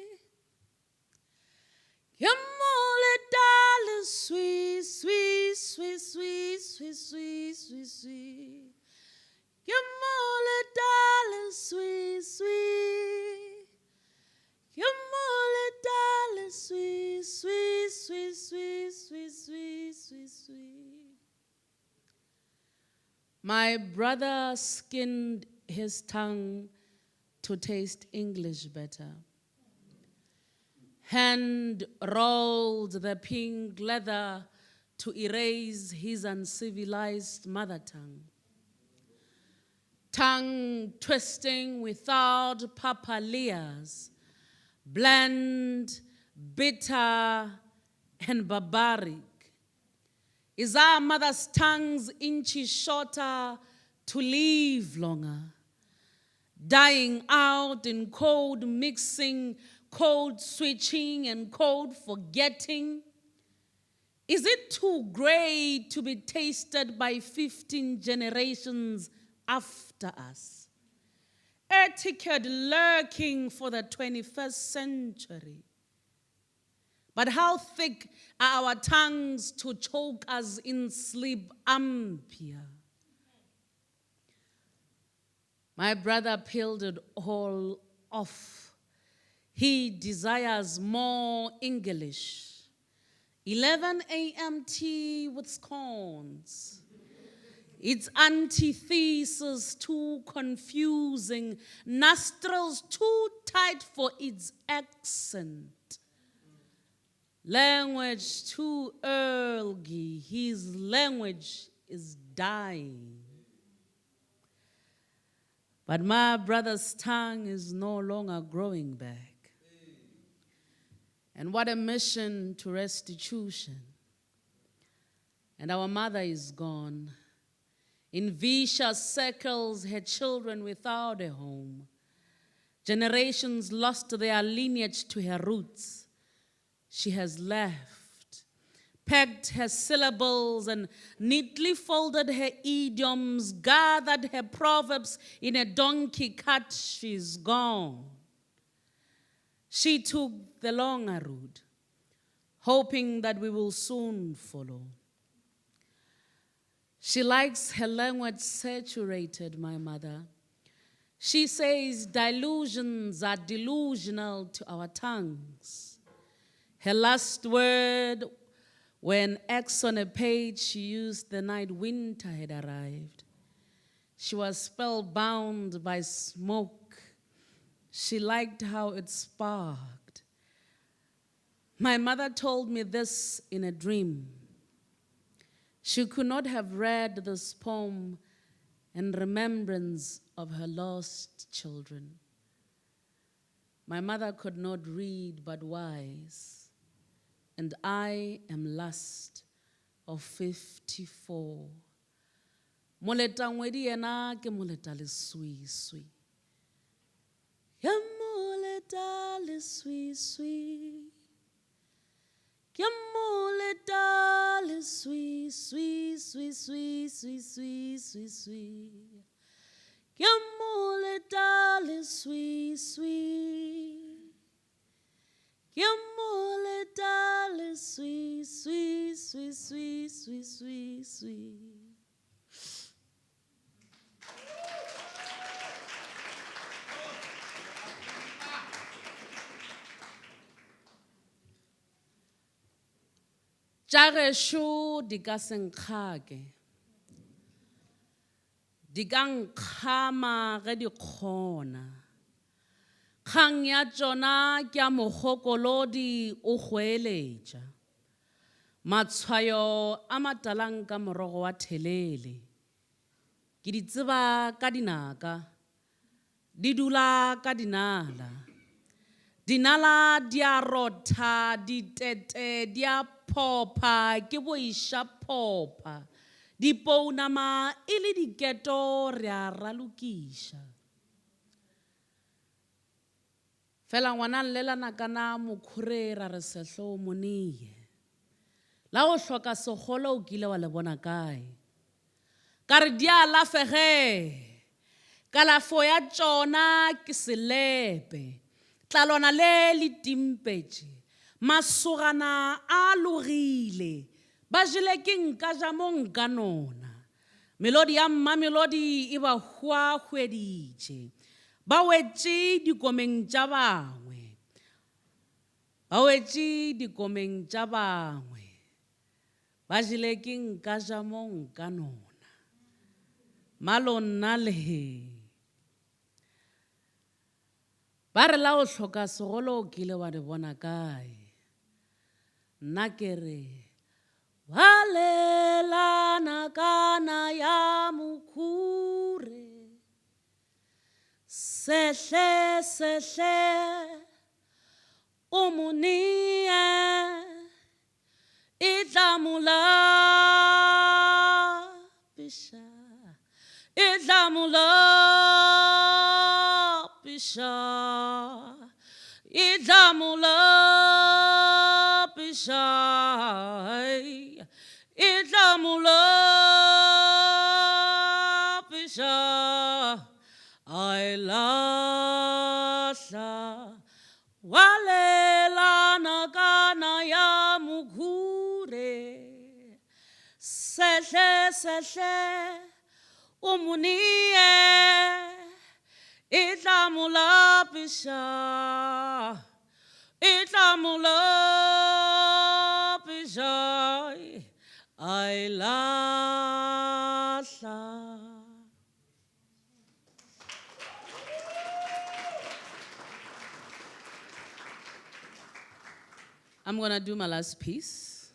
Yamole darling, sweet, sweet, sweet, sweet, sweet, sweet, sweet, sweet. Yamole darling, sweet, sweet. Yamole darling, sweet, sweet, sweet, sweet, sweet, sweet, sweet, sweet. My brother skinned his tongue to taste English better. Hand rolled the pink leather to erase his uncivilized mother tongue. Tongue twisting without papalias, bland, bitter, and barbaric. Is our mother's tongue's inches shorter to live longer? Dying out in cold mixing, cold switching, and cold forgetting? Is it too great to be tasted by 15 generations after us? Etiquette lurking for the 21st century. But how thick are our tongues to choke us in sleep ampere? My brother peeled it all off. He desires more English. 11 a.m. tea with scones. Its antithesis too confusing, nostrils too tight for its accent. Language too early, his language is dying. But my brother's tongue is no longer growing back. And what a mission to restitution. And our mother is gone. In vicious circles, her children without a home. Generations lost their lineage to her roots. She has left, pegged her syllables and neatly folded her idioms, gathered her proverbs in a donkey cart. She's gone. She took the longer route, hoping that we will soon follow. She likes her language saturated, my mother. She says delusions are delusional to our tongues. Her last word, when X on a page she used the night winter had arrived. She was spellbound by smoke. She liked how it sparked. My mother told me this in a dream. She could not have read this poem in remembrance of her lost children. My mother could not read but wise, and I am last of 54. Moleta ngwedi yena ke moleta le sui. Ya moleta le sui. Ya moleta le sui. Ya moleta le sui. Ya moleta le sui. sweet, sweet, sweet, sweet, sweet. Tša gešo di ka se nkgake, di ka nkgama ge di kgona. Kgang ya tšona ke a mogokolodi o hweletša, matshwayo a matalang ka morogo wa thelele. Ke di tseba ka dinaka, di dula ka dinala. Dinala di a rotha, ditete di a phopha, ke boiša phopha. Dipounama e le diketo re a ralokiša. Fela ngwana llelana kana mokhore ra re sehlo o moneye. La go hloka segolo o kile wa le bona kae? Ka re di a lafege, kalafo ya tšona ke selepe. Tlalwana le le timpetše, masogana a logile, ba jele ke nka ja mo nka nona. Melodi ya mmamelodi e ba huahweditše, ba wetše dikomeng tša bangwe, ba wetše dikomeng tša bangwe, ba jele ke nka ja mo nka nona. Malona le ba re la go hloka segolo o kile wa di bona kae? Nna ke re wa lelana kana ya mokhure, sehle sehle o moneye, e tla mo lapiša, e tla mo lapiša, e tla mo lapiša, e tla mo lapiša, a e lahla wa lelana kana ya mokhure, sehle sehle o moneye, e tla mo lapiša, e tla mo lapiša, a e lahla. I'm going to do my last piece.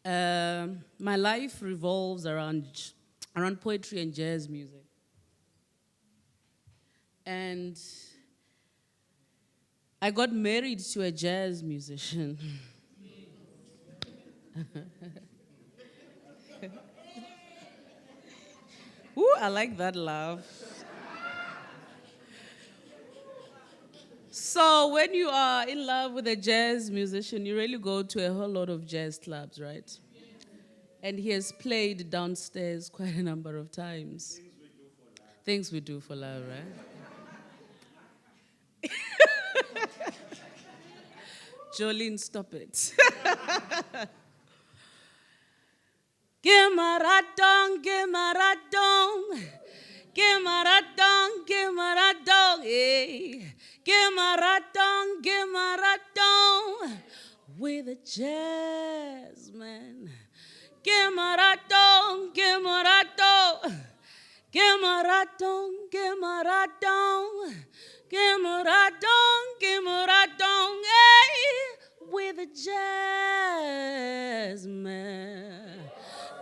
My life revolves around poetry and jazz music. And I got married to a jazz musician. Ooh, I like that laugh. So when you are in love with a jazz musician, you really go to a whole lot of jazz clubs, right? And he has played downstairs quite a number of times. Things we do for love, right? Jolene, stop it. Gemaradong, gemaradong, gemaradong, gemaradong, eh. Gemaradong, gemaradong, with a jazz man. Gemaradong, gemaradong, gemaradong, gemaradong, gemaradong, gemaradong, eh, with a jazz man.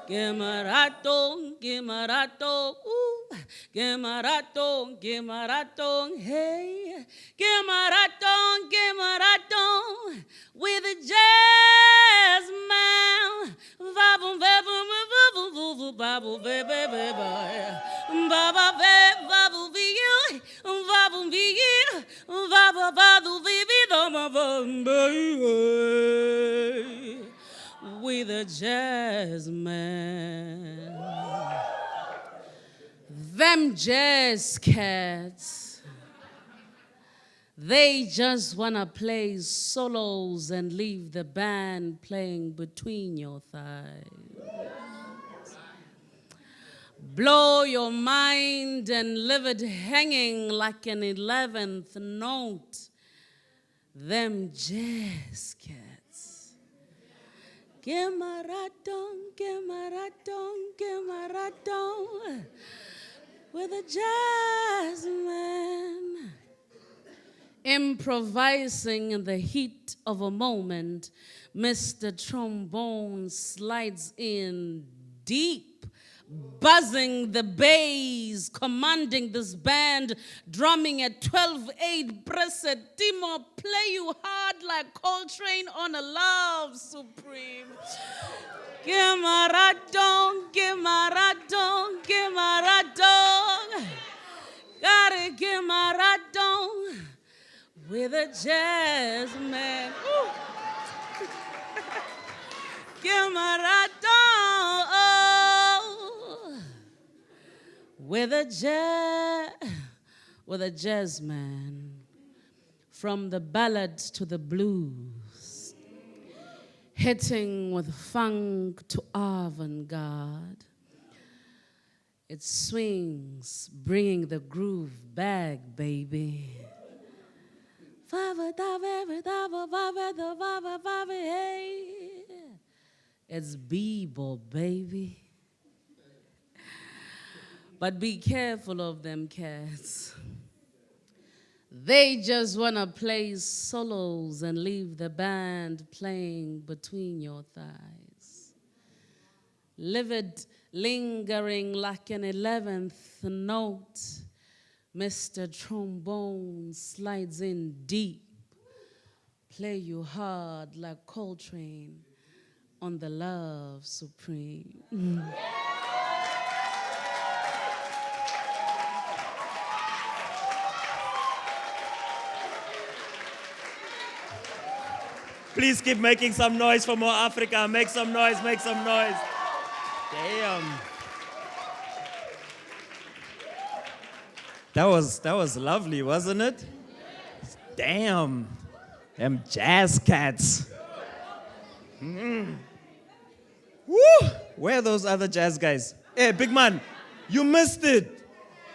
Gemaradong, gemaradong, ooh, gemaradong, gemaradong, hey, gemaradong, gemaradong, with a jazz man. Vavum, vavum, vavum, vavum, vavum, vavum, vavum, vavum, viu, vavum, viu, vavum, vavum, viu, with a jazz man. Them jazz cats, They just wanna play solos and leave the band playing between your thighs. Blow your mind and leave it hanging like an 11th note. Them jazz cats. Gemaradon, gemaradon, gemaradon. With a jazz man. Improvising in the heat of a moment, Mr. Trombone slides in deep, buzzing the bass, commanding this band, drumming at 12/8 Bresse Timo, play you hard like Coltrane on a Love Supreme. Gemaradon, gemaradon, gemaradon. Gotta gemaradon. With a jazz man. Gemaradon. With a jazz man. From the ballads to the blues. Hitting with funk to avant-garde. It swings, bringing the groove back, baby. It's bebop, baby. But be careful of them cats. They just wanna play solos and leave the band playing between your thighs. Livid, lingering like an 11th note. Mr. Trombone slides in deep, play you hard like Coltrane on the Love Supreme. Please keep making some noise for more Africa. Make some noise, make some noise. Damn. That was lovely, wasn't it? Damn. Them jazz cats. Woo! Where are those other jazz guys? Hey, big man, you missed it.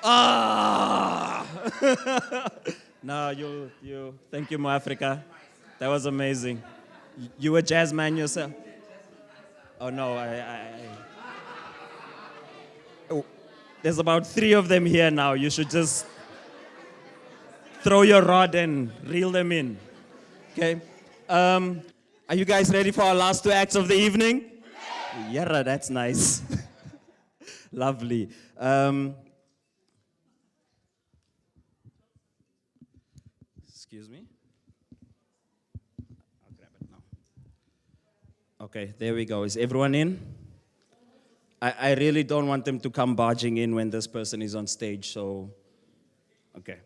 Ah! No, you. Thank you, Mo Africa. That was amazing. You a jazz man yourself? Oh no, Oh, there's about 3 of them here now. You should just throw your rod and reel them in. Okay. Are you guys ready for our last 2 acts of the evening? Yeah, that's nice. Lovely. Excuse me. I'll grab it now. Okay, there we go. Is everyone in? I really don't want them to come barging in when this person is on stage, so, okay.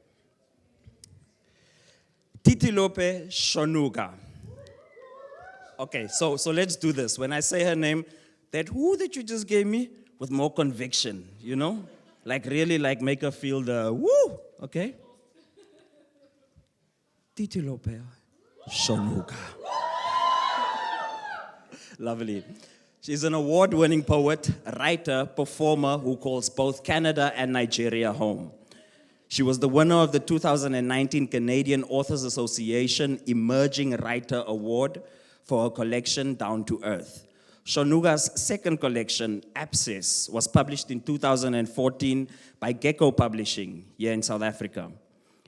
Titilope Shonuga. Okay, so let's do this. When I say her name, that who that you just gave me, with more conviction, you know? Like really like make her feel the woo, okay? Titilope Shonuga. Lovely. She's an award-winning poet, writer, performer who calls both Canada and Nigeria home. She was the winner of the 2019 Canadian Authors Association Emerging Writer Award for her collection Down to Earth. Shonuga's second collection, Abscess, was published in 2014 by Gecko Publishing here in South Africa.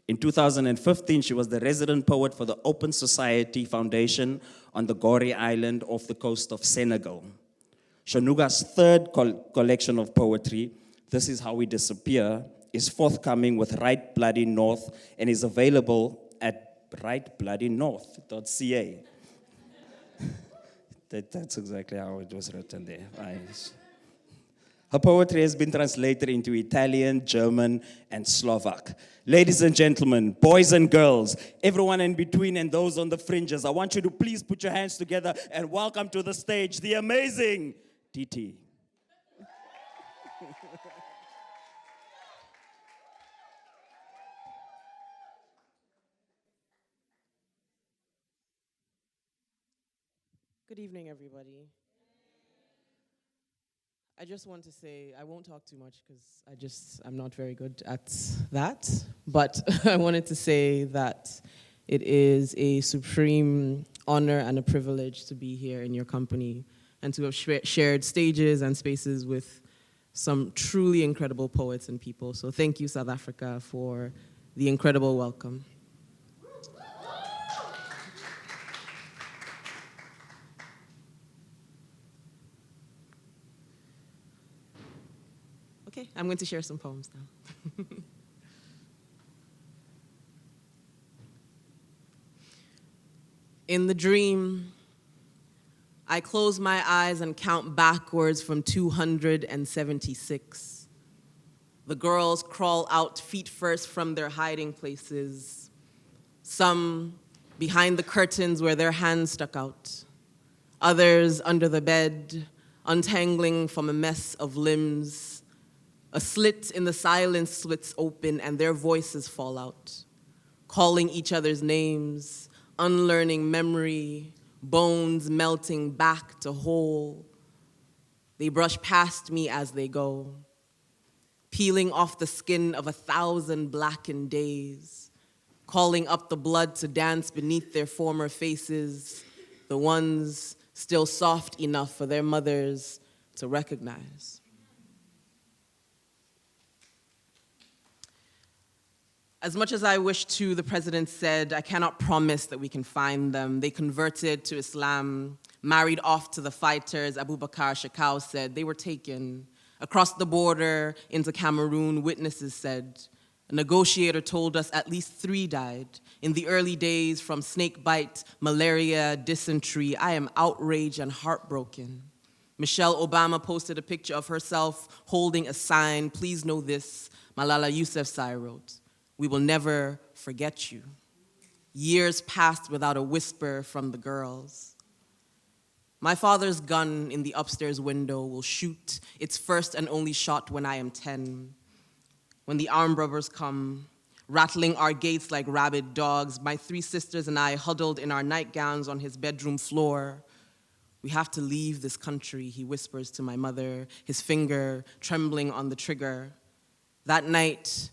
In 2015, she was the resident poet for the Open Society Foundation on the Gorée Island off the coast of Senegal. Shonuga's third collection of poetry, This Is How We Disappear, is forthcoming with Right Bloody North and is available at rightbloodynorth.ca. That's exactly how it was written there. Nice. Her poetry has been translated into Italian, German, and Slovak. Ladies and gentlemen, boys and girls, everyone in between and those on the fringes, I want you to please put your hands together and welcome to the stage the amazing Titi. Good evening, everybody. I just want to say, I won't talk too much because I'm not very good at that. But I wanted to say that it is a supreme honor and a privilege to be here in your company and to have shared stages and spaces with some truly incredible poets and people. So thank you, South Africa, for the incredible welcome. Okay, I'm going to share some poems now. In the dream, I close my eyes and count backwards from 276. The girls crawl out feet first from their hiding places, some behind the curtains where their hands stuck out, others under the bed, untangling from a mess of limbs. A slit in the silence splits open and their voices fall out, calling each other's names, unlearning memory, bones melting back to whole. They brush past me as they go, peeling off the skin of 1,000 blackened days, calling up the blood to dance beneath their former faces, the ones still soft enough for their mothers to recognize. As much as I wish to, the president said, I cannot promise that we can find them. They converted to Islam, married off to the fighters. Abu Bakr Shekau said they were taken. Across the border into Cameroon, witnesses said. A negotiator told us at least 3 died. In the early days from snake bite, malaria, dysentery, I am outraged and heartbroken. Michelle Obama posted a picture of herself holding a sign, please know this, Malala Yousafzai wrote. We will never forget you. Years passed without a whisper from the girls. My father's gun in the upstairs window will shoot its first and only shot when I am 10. When the armed robbers come, rattling our gates like rabid dogs, my 3 sisters and I huddled in our nightgowns on his bedroom floor. We have to leave this country, he whispers to my mother, his finger trembling on the trigger. That night,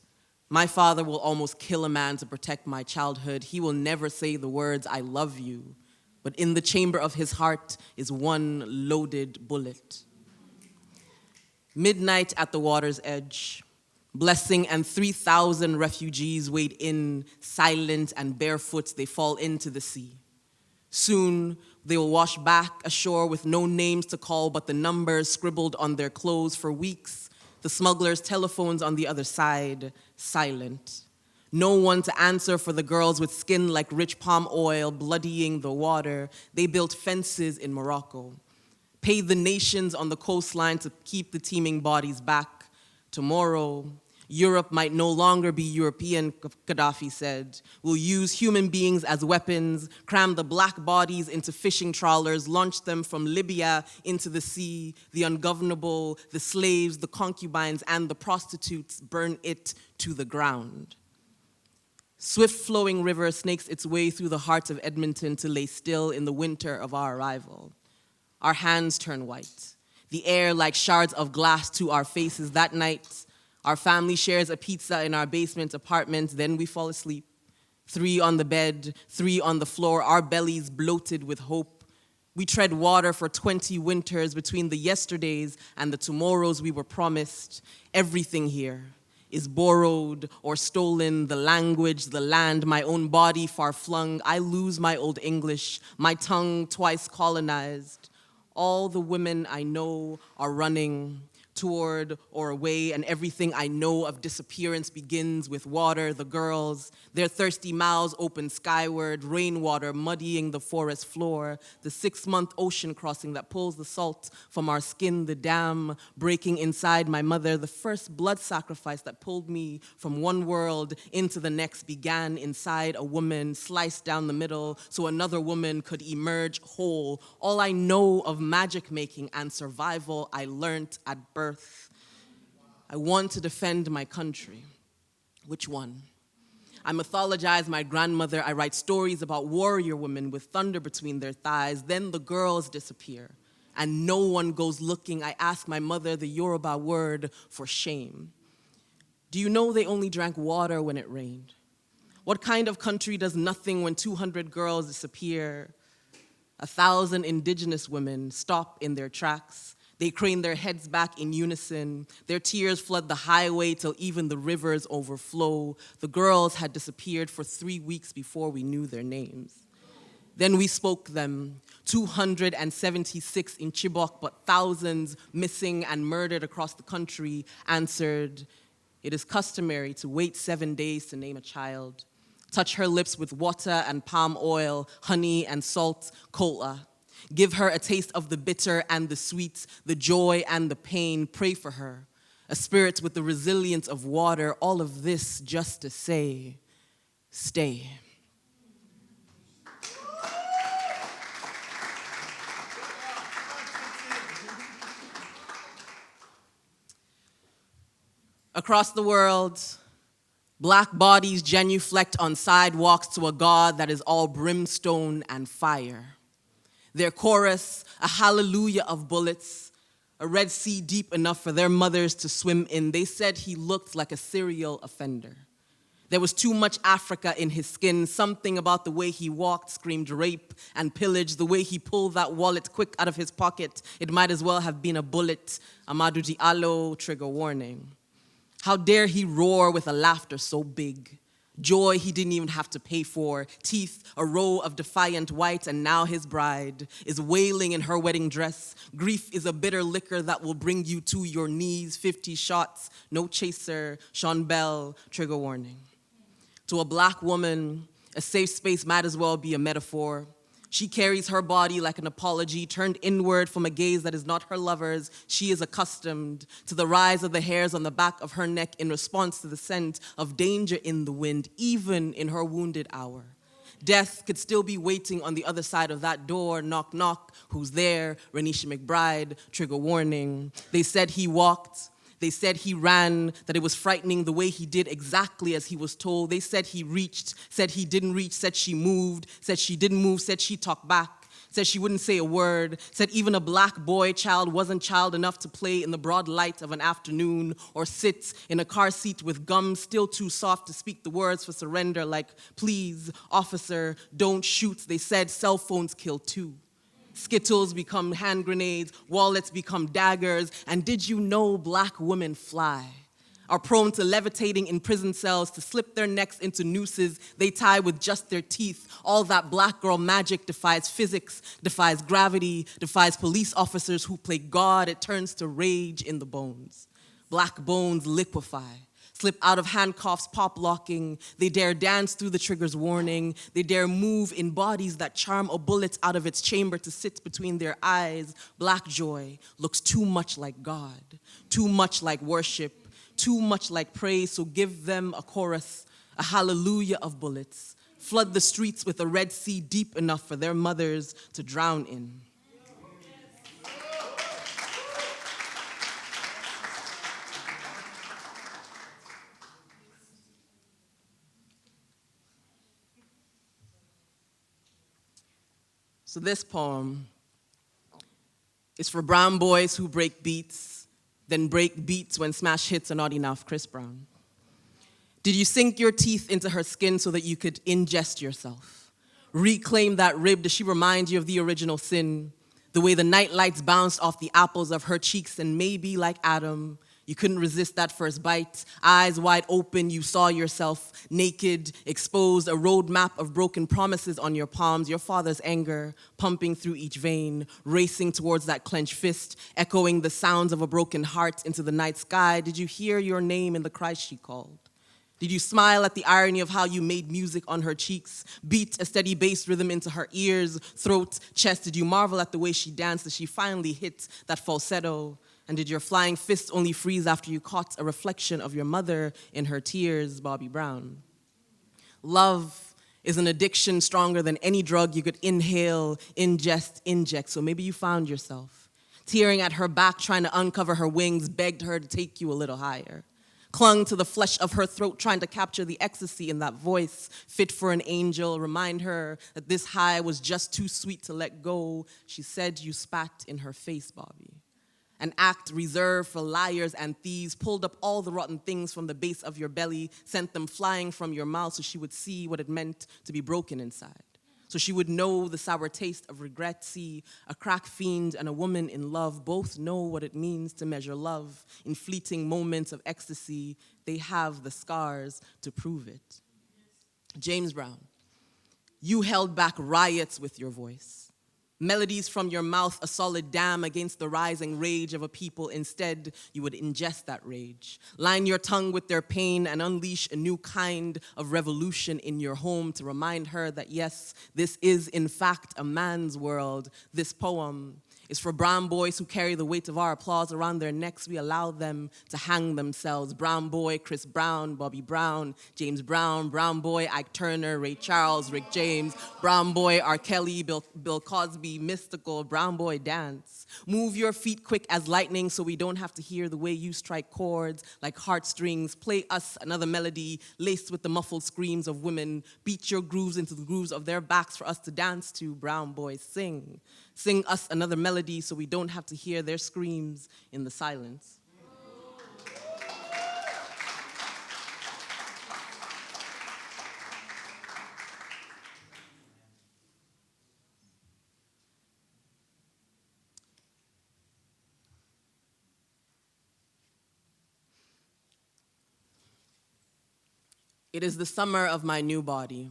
my father will almost kill a man to protect my childhood. He will never say the words, I love you. But in the chamber of his heart is one loaded bullet. Midnight at the water's edge. Blessing and 3,000 refugees wade in, silent and barefoot, they fall into the sea. Soon, they will wash back ashore with no names to call but the numbers scribbled on their clothes for weeks. The smugglers' telephones on the other side, silent. No one to answer for the girls with skin like rich palm oil bloodying the water. They built fences in Morocco, paid the nations on the coastline to keep the teeming bodies back. Tomorrow, Europe might no longer be European, Gaddafi said. We'll use human beings as weapons, cram the black bodies into fishing trawlers, launch them from Libya into the sea. The ungovernable, the slaves, the concubines, and the prostitutes burn it to the ground. Swift-flowing river snakes its way through the heart of Edmonton to lay still in the winter of our arrival. Our hands turn white, the air like shards of glass to our faces. That night, our family shares a pizza in our basement apartment, then we fall asleep. 3 on the bed, 3 on the floor, our bellies bloated with hope. We tread water for 20 winters between the yesterdays and the tomorrows we were promised. Everything here is borrowed or stolen, the language, the land, my own body far flung. I lose my old English, my tongue twice colonized. All the women I know are running toward or away, and everything I know of disappearance begins with water. The girls, their thirsty mouths open skyward, rainwater muddying the forest floor, the 6-month ocean crossing that pulls the salt from our skin, the dam breaking inside my mother. The first blood sacrifice that pulled me from one world into the next began inside a woman, sliced down the middle so another woman could emerge whole. All I know of magic making and survival I learned at birth. I want to defend my country. Which one? I mythologize my grandmother. I write stories about warrior women with thunder between their thighs. Then the girls disappear, and no one goes looking. I ask my mother the Yoruba word for shame. Do you know they only drank water when it rained? What kind of country does nothing when 200 girls disappear? 1,000 indigenous women stop in their tracks. They crane their heads back in unison. Their tears flood the highway till even the rivers overflow. The girls had disappeared for 3 weeks before we knew their names. Then we spoke them, 276 in Chibok, but thousands missing and murdered across the country, answered, it is customary to wait 7 days to name a child. Touch her lips with water and palm oil, honey and salt, kola. Give her a taste of the bitter and the sweet, the joy and the pain. Pray for her, a spirit with the resilience of water. All of this just to say, stay. Across the world, Black bodies genuflect on sidewalks to a God that is all brimstone and fire. Their chorus, a hallelujah of bullets, a Red Sea deep enough for their mothers to swim in. They said he looked like a serial offender. There was too much Africa in his skin. Something about the way he walked screamed rape and pillage. The way he pulled that wallet quick out of his pocket, it might as well have been a bullet. Amadou Diallo, trigger warning. How dare he roar with a laughter so big? Joy he didn't even have to pay for. Teeth, a row of defiant white, and now his bride is wailing in her wedding dress. Grief is a bitter liquor that will bring you to your knees. 50 shots, no chaser. Sean Bell, trigger warning. To a Black woman, a safe space might as well be a metaphor. She carries her body like an apology, turned inward from a gaze that is not her lover's. She is accustomed to the rise of the hairs on the back of her neck in response to the scent of danger in the wind, even in her wounded hour. Death could still be waiting on the other side of that door. Knock, knock. Who's there? Renisha McBride, trigger warning. They said he walked. They said he ran, that it was frightening the way he did exactly as he was told. They said he reached, said he didn't reach, said she moved, said she didn't move, said she talked back, said she wouldn't say a word, said even a Black boy child wasn't child enough to play in the broad light of an afternoon or sit in a car seat with gums still too soft to speak the words for surrender like, please, officer, don't shoot. They said cell phones kill too. Skittles become hand grenades, wallets become daggers, and did you know Black women fly? Are prone to levitating in prison cells to slip their necks into nooses they tie with just their teeth. All that Black girl magic defies physics, defies gravity, defies police officers who play God. It turns to rage in the bones. Black bones liquefy. Slip out of handcuffs, pop locking. They dare dance through the trigger's warning. They dare move in bodies that charm a bullet out of its chamber to sit between their eyes. Black joy looks too much like God, too much like worship, too much like praise. So give them a chorus, a hallelujah of bullets. Flood the streets with a Red Sea deep enough for their mothers to drown in. So this poem is for brown boys who break beats, then break beats when smash hits are not enough. Chris Brown. Did you sink your teeth into her skin so that you could ingest yourself? Reclaim that rib? Does she remind you of the original sin? The way the night lights bounced off the apples of her cheeks, and maybe like Adam, you couldn't resist that first bite. Eyes wide open, you saw yourself naked, exposed, a roadmap of broken promises on your palms, your father's anger pumping through each vein, racing towards that clenched fist, echoing the sounds of a broken heart into the night sky. Did you hear your name in the cry she called? Did you smile at the irony of how you made music on her cheeks, beat a steady bass rhythm into her ears, throat, chest? Did you marvel at the way she danced as she finally hit that falsetto? And did your flying fist only freeze after you caught a reflection of your mother in her tears, Bobby Brown? Love is an addiction stronger than any drug you could inhale, ingest, inject. So maybe you found yourself tearing at her back, trying to uncover her wings, begged her to take you a little higher. clung to the flesh of her throat, trying to capture the ecstasy in that voice, fit for an angel, remind her that this high was just too sweet to let go. She said you spat in her face, Bobby. An act reserved for liars and thieves, pulled up all the rotten things from the base of your belly, sent them flying from your mouth so she would see what it meant to be broken inside. So she would know the sour taste of regret. See, a crack fiend and a woman in love both know what it means to measure love. In fleeting moments of ecstasy, they have the scars to prove it. James Brown, you held back riots with your voice. Melodies from your mouth, a solid dam against the rising rage of a people. Instead, you would ingest that rage. Line your tongue with their pain and unleash a new kind of revolution in your home to remind her that yes, this is in fact a man's world. This poem is for brown boys who carry the weight of our applause around their necks. We allow them to hang themselves. Brown boy, Chris Brown, Bobby Brown, James Brown, brown boy, Ike Turner, Ray Charles, Rick James, brown boy, R. Kelly, Bill Cosby, Mystical, brown boy, dance. Move your feet quick as lightning so we don't have to hear the way you strike chords like heartstrings. Play us another melody laced with the muffled screams of women. Beat your grooves into the grooves of their backs for us to dance to. Brown boys, sing. Sing us another melody so we don't have to hear their screams in the silence. It is the summer of my new body.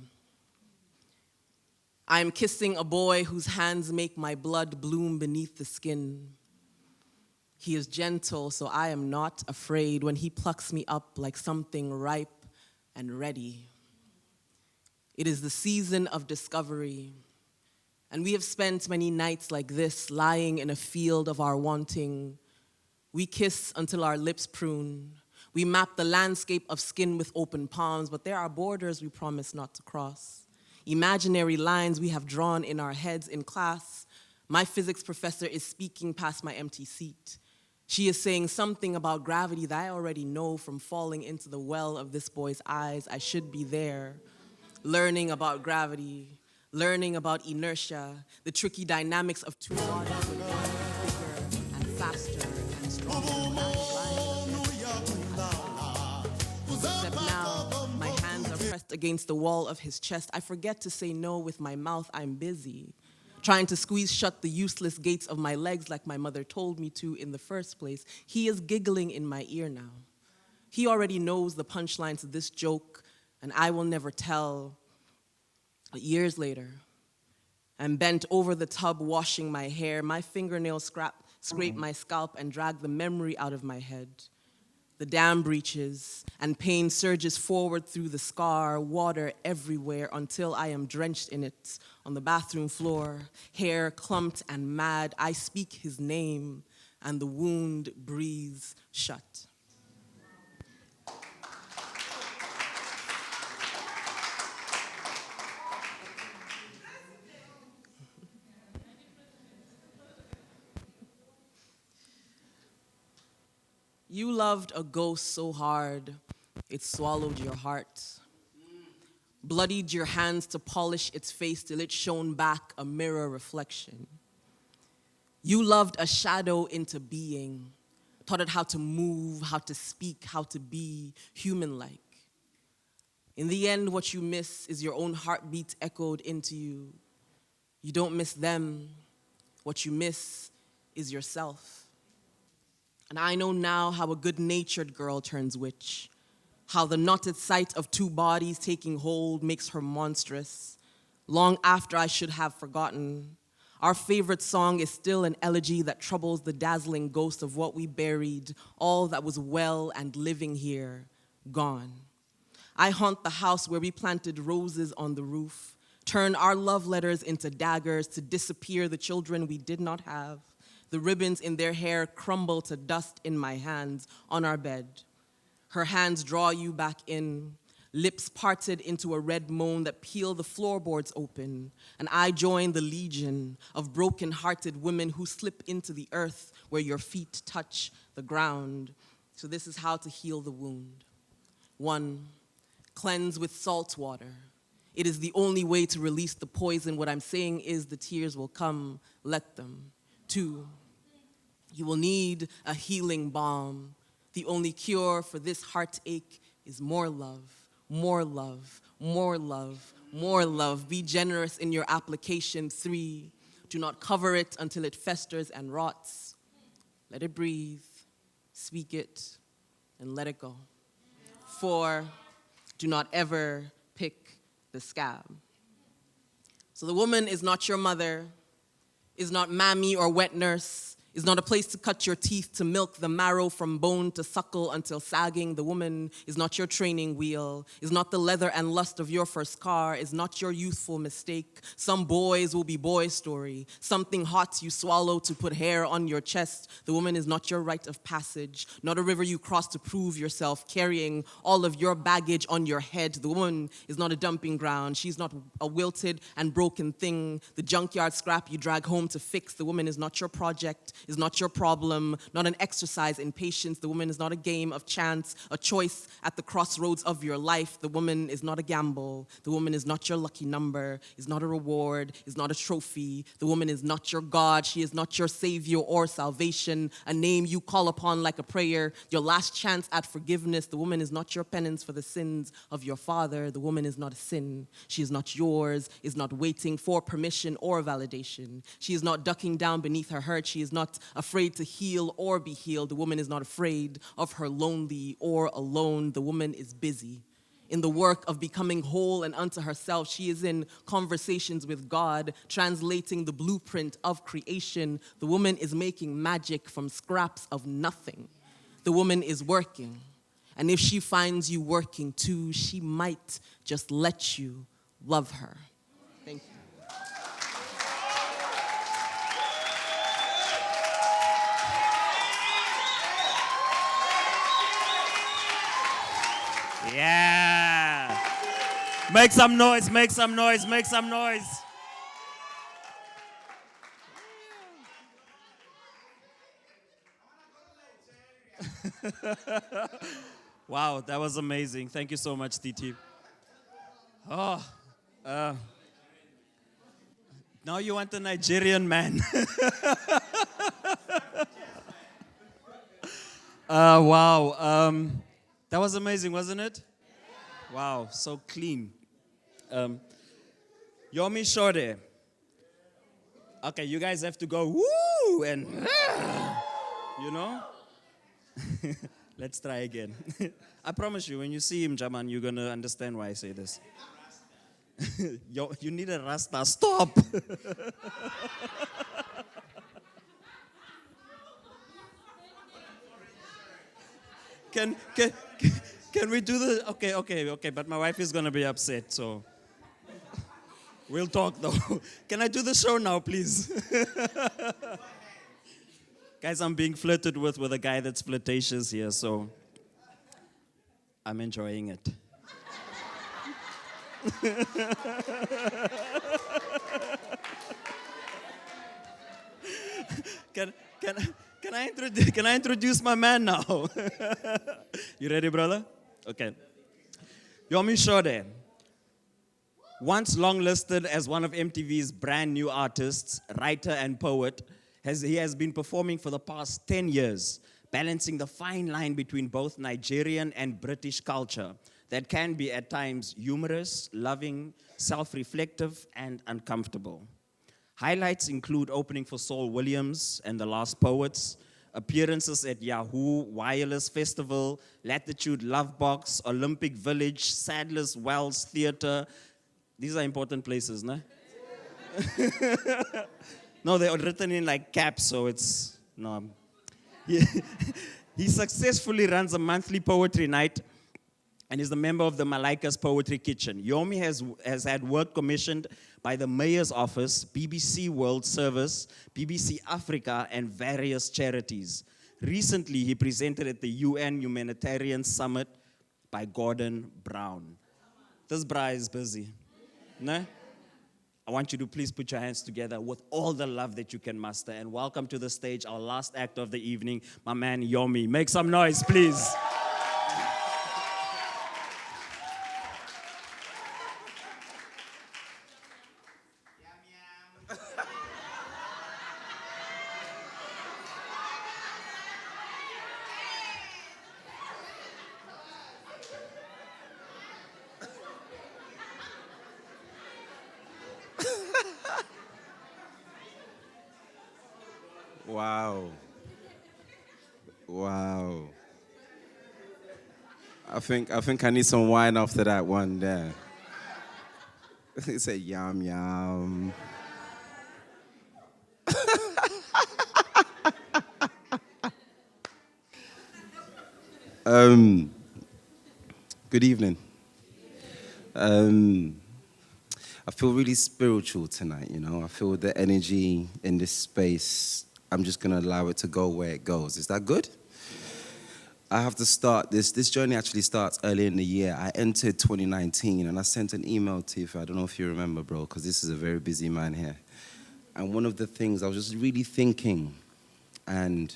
I am kissing a boy whose hands make my blood bloom beneath the skin. He is gentle, so I am not afraid when he plucks me up like something ripe and ready. It is the season of discovery, and we have spent many nights like this, lying in a field of our wanting. We kiss until our lips prune. We map the landscape of skin with open palms, but there are borders we promise not to cross. Imaginary lines we have drawn in our heads in class. My physics professor is speaking past my empty seat. She is saying something about gravity that I already know from falling into the well of this boy's eyes. I should be there, learning about gravity, learning about inertia, the tricky dynamics of two bodies, bigger and faster and stronger. Except now, my hands are pressed against the wall of his chest. I forget to say no with my mouth. I'm busy, trying to squeeze shut the useless gates of my legs like my mother told me to in the first place. He is giggling in my ear now. He already knows the punchlines to this joke, and I will never tell. But years later, I'm bent over the tub washing my hair. My fingernails scrape my scalp and drag the memory out of my head. The dam breaches, and pain surges forward through the scar, water everywhere until I am drenched in it on the bathroom floor, hair clumped and mad. I speak his name, and the wound breathes shut. You loved a ghost so hard, it swallowed your heart. Bloodied your hands to polish its face till it shone back a mirror reflection. You loved a shadow into being, taught it how to move, how to speak, how to be human-like. In the end, what you miss is your own heartbeat echoed into you. You don't miss them. What you miss is yourself. And I know now how a good-natured girl turns witch, how the knotted sight of two bodies taking hold makes her monstrous. Long after I should have forgotten, our favorite song is still an elegy that troubles the dazzling ghost of what we buried, all that was well and living here, gone. I haunt the house where we planted roses on the roof, turn our love letters into daggers to disappear the children we did not have. The ribbons in their hair crumble to dust in my hands on our bed. Her hands draw you back in, lips parted into a red moan that peel the floorboards open, and I join the legion of broken-hearted women who slip into the earth where your feet touch the ground. So this is how to heal the wound. 1, cleanse with salt water. It is the only way to release the poison. What I'm saying is the tears will come, let them. 2, you will need a healing balm. The only cure for this heartache is more love, more love, more love, more love. Be generous in your application. 3, do not cover it until it festers and rots. Let it breathe, speak it, and let it go. 4, do not ever pick the scab. So the woman is not your mother, is not mammy or wet nurse, is not a place to cut your teeth, to milk the marrow from bone, to suckle until sagging. The woman is not your training wheel, is not the leather and lust of your first car, is not your youthful mistake. Some boys will be boy story, something hot you swallow to put hair on your chest. The woman is not your rite of passage, not a river you cross to prove yourself, carrying all of your baggage on your head. The woman is not a dumping ground. She's not a wilted and broken thing, the junkyard scrap you drag home to fix. The woman is not your project, is not your problem, not an exercise in patience. The woman is not a game of chance, a choice at the crossroads of your life. The woman is not a gamble. The woman is not your lucky number, is not a reward, is not a trophy. The woman is not your God. She is not your savior or salvation, a name you call upon like a prayer, your last chance at forgiveness. The woman is not your penance for the sins of your father. The woman is not a sin. She is not yours, is not waiting for permission or validation. She is not ducking down beneath her hurt. She is not afraid to heal or be healed. The woman is not afraid of her lonely or alone. The woman is busy in the work of becoming whole and unto herself. She is in conversations with God, translating the blueprint of creation. The woman is making magic from scraps of nothing. The woman is working. And if she finds you working too, she might just let you love her. Thank you. Yeah. Make some noise, make some noise, make some noise. Wow, that was amazing. Thank you so much, TT. Oh, now you want a Nigerian man. Wow. That was amazing, wasn't it? Wow, so clean. Yomi Shode. Okay, you guys have to go woo and you know? Let's try again. I promise you, when you see him, Jaman, you're going to understand why I say this. You need a Rasta. Stop. Can we do the... Okay, but my wife is going to be upset, so... We'll talk, though. Can I do the show now, please? Guys, I'm being flirted with a guy that's flirtatious here, so... I'm enjoying it. Can I introduce my man now? You ready, brother? Okay. Yomi Shode, once long-listed as one of MTV's brand new artists, writer and poet, he has been performing for the past 10 years, balancing the fine line between both Nigerian and British culture that can be at times humorous, loving, self-reflective, and uncomfortable. Highlights include opening for Saul Williams and The Last Poets, appearances at Yahoo, Wireless Festival, Latitude Lovebox, Olympic Village, Sadler's Wells Theatre. These are important places, no? No, they're written in like caps, so it's, no. He successfully runs a monthly poetry night and is a member of the Malaikas Poetry Kitchen. Yomi has had work commissioned by the Mayor's Office, BBC World Service, BBC Africa, and various charities. Recently, he presented at the UN Humanitarian Summit by Gordon Brown. This bra is busy. No? I want you to please put your hands together with all the love that you can muster. And welcome to the stage, our last act of the evening, my man Yomi. Make some noise, please. Wow. Wow. I think I need some wine after that one there. He said yum yum. Good evening. I feel really spiritual tonight, you know. I feel the energy in this space. I'm just gonna allow it to go where it goes. Is that good? I have to start this. This journey actually starts early in the year. I entered 2019 and I sent an email to you. I don't know if you remember, bro, because this is a very busy man here. And one of the things I was just really thinking, and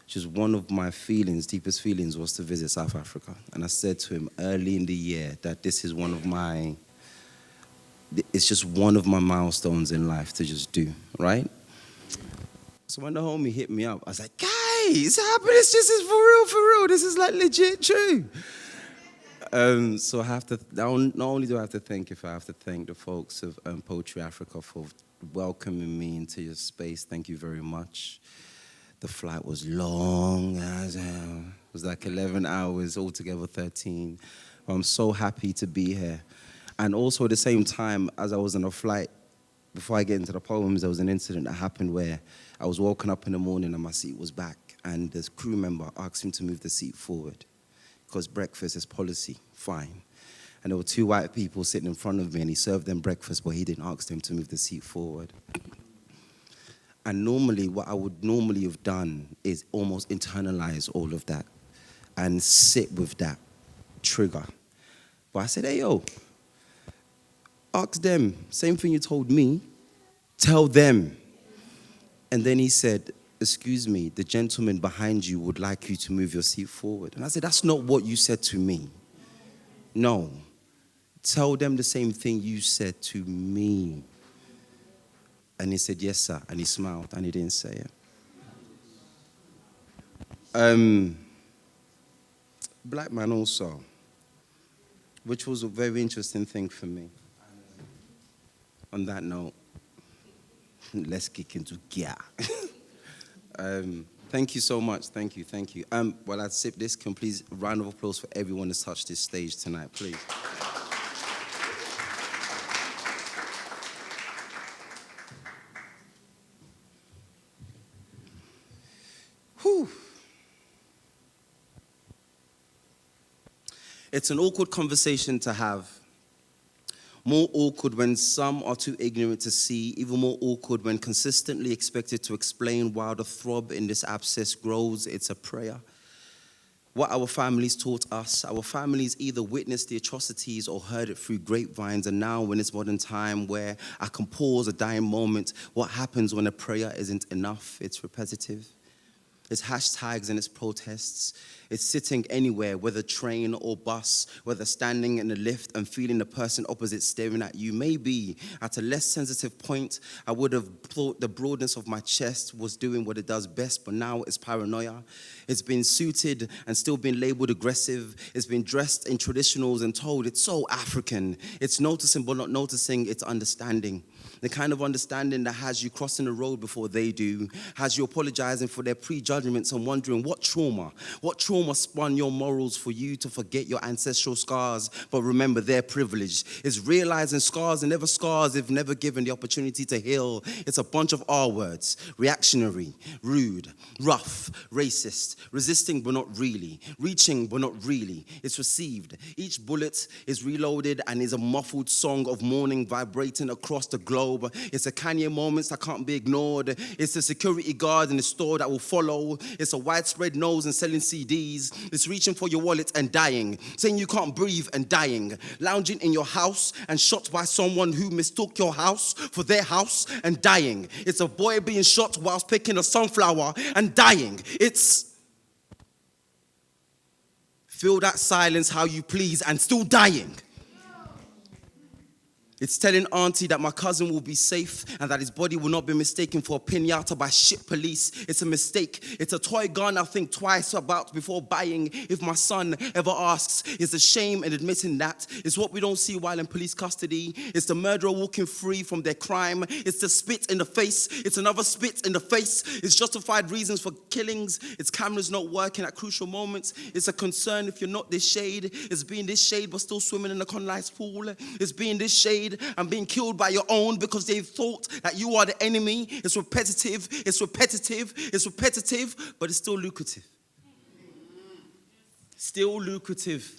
just one of my feelings, deepest feelings, was to visit South Africa. And I said to him early in the year that this is it's just one of my milestones in life to just do, right? So when the homie hit me up, I was like, guys, it's happening. This is for real. This is like legit true. So I have to, not only do I have to thank you, I have to thank the folks of Poetry Africa for welcoming me into your space. Thank you very much. The flight was long. It was like 11 hours, altogether 13. But I'm so happy to be here. And also at the same time, as I was on a flight, before I get into the poems, there was an incident that happened where I was woken up in the morning and my seat was back. And the crew member asked him to move the seat forward because breakfast is policy, fine. And there were two white people sitting in front of me and he served them breakfast, but he didn't ask them to move the seat forward. And normally, what I would normally have done is almost internalize all of that and sit with that trigger. But I said, hey, yo, ask them, same thing you told me, tell them. And then he said, excuse me, the gentleman behind you would like you to move your seat forward. And I said, that's not what you said to me. No, tell them the same thing you said to me. And he said, yes, sir. And he smiled and he didn't say it. Black man also, which was a very interesting thing for me. On that note, let's kick into gear. Thank you so much. Thank you. While I sip this, can please round of applause for everyone that's touched this stage tonight, please. Whew. It's an awkward conversation to have. More awkward when some are too ignorant to see, even more awkward when consistently expected to explain while the throb in this abscess grows. It's a prayer. What our families taught us, our families either witnessed the atrocities or heard it through grapevines, and now in this modern time where I can pause a dying moment, what happens when a prayer isn't enough? It's repetitive. It's hashtags and it's protests. It's sitting anywhere, whether train or bus, whether standing in a lift and feeling the person opposite staring at you. Maybe at a less sensitive point, I would have thought the broadness of my chest was doing what it does best, but now it's paranoia. It's been suited and still been labeled aggressive. It's been dressed in traditionals and told it's so African. It's noticing but not noticing, it's understanding. The kind of understanding that has you crossing the road before they do, has you apologizing for their prejudgments and wondering what trauma spun your morals for you to forget your ancestral scars, but remember their privilege. Is realizing scars are never scars if never given the opportunity to heal. It's a bunch of R words: reactionary, rude, rough, racist, resisting but not really, reaching but not really. It's received. Each bullet is reloaded and is a muffled song of mourning vibrating across the globe. It's the Kanye moments that can't be ignored. It's the security guard in the store that will follow. It's a widespread nose and selling CDs. It's reaching for your wallet and dying. Saying you can't breathe and dying. Lounging in your house and shot by someone who mistook your house for their house and dying. It's a boy being shot whilst picking a sunflower and dying. It's fill that silence how you please and still dying. It's telling auntie that my cousin will be safe and that his body will not be mistaken for a piñata by shit police. It's a mistake. It's a toy gun I think twice about before buying. If my son ever asks, it's a shame in admitting that. It's what we don't see while in police custody. It's the murderer walking free from their crime. It's the spit in the face. It's another spit in the face. It's justified reasons for killings. It's cameras not working at crucial moments. It's a concern if you're not this shade. It's being this shade but still swimming in a Conlice pool. It's being this shade and being killed by your own because they thought that you are the enemy. It's repetitive, but it's still lucrative. Still lucrative.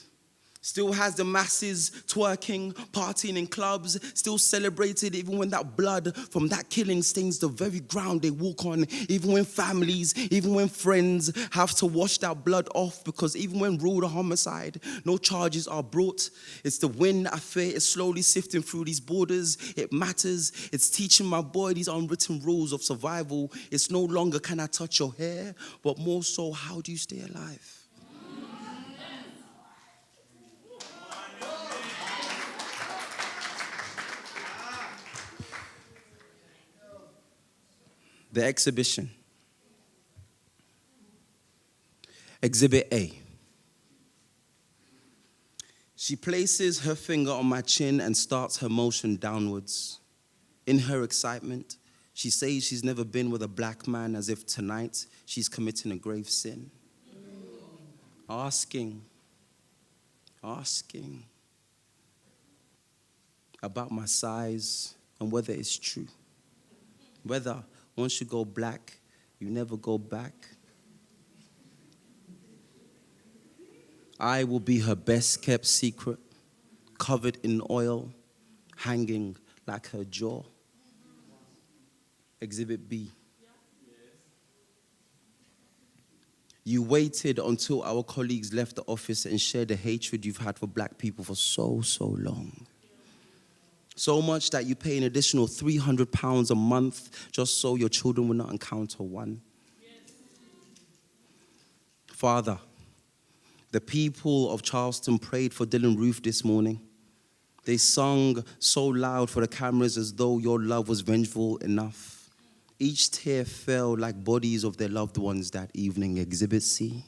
Still has the masses twerking, partying in clubs, still celebrated even when that blood from that killing stains the very ground they walk on, even when families, even when friends have to wash that blood off because even when ruled a homicide, no charges are brought. It's the wind I fear is slowly sifting through these borders. It matters. It's teaching my boy these unwritten rules of survival. It's no longer can I touch your hair, but more so how do you stay alive? The exhibition. Exhibit A. She places her finger on my chin and starts her motion downwards. In her excitement, she says she's never been with a black man as if tonight she's committing a grave sin. Asking about my size and whether it's true. Whether once you go black, you never go back. I will be her best kept secret, covered in oil, hanging like her jaw. Exhibit B. You waited until our colleagues left the office and shared the hatred you've had for black people for so long. So much that you pay an additional £300 a month just so your children will not encounter one. Yes. Father, the people of Charleston prayed for Dylan Roof this morning. They sung so loud for the cameras as though your love was vengeful enough. Each tear fell like bodies of their loved ones that evening. Exhibit C.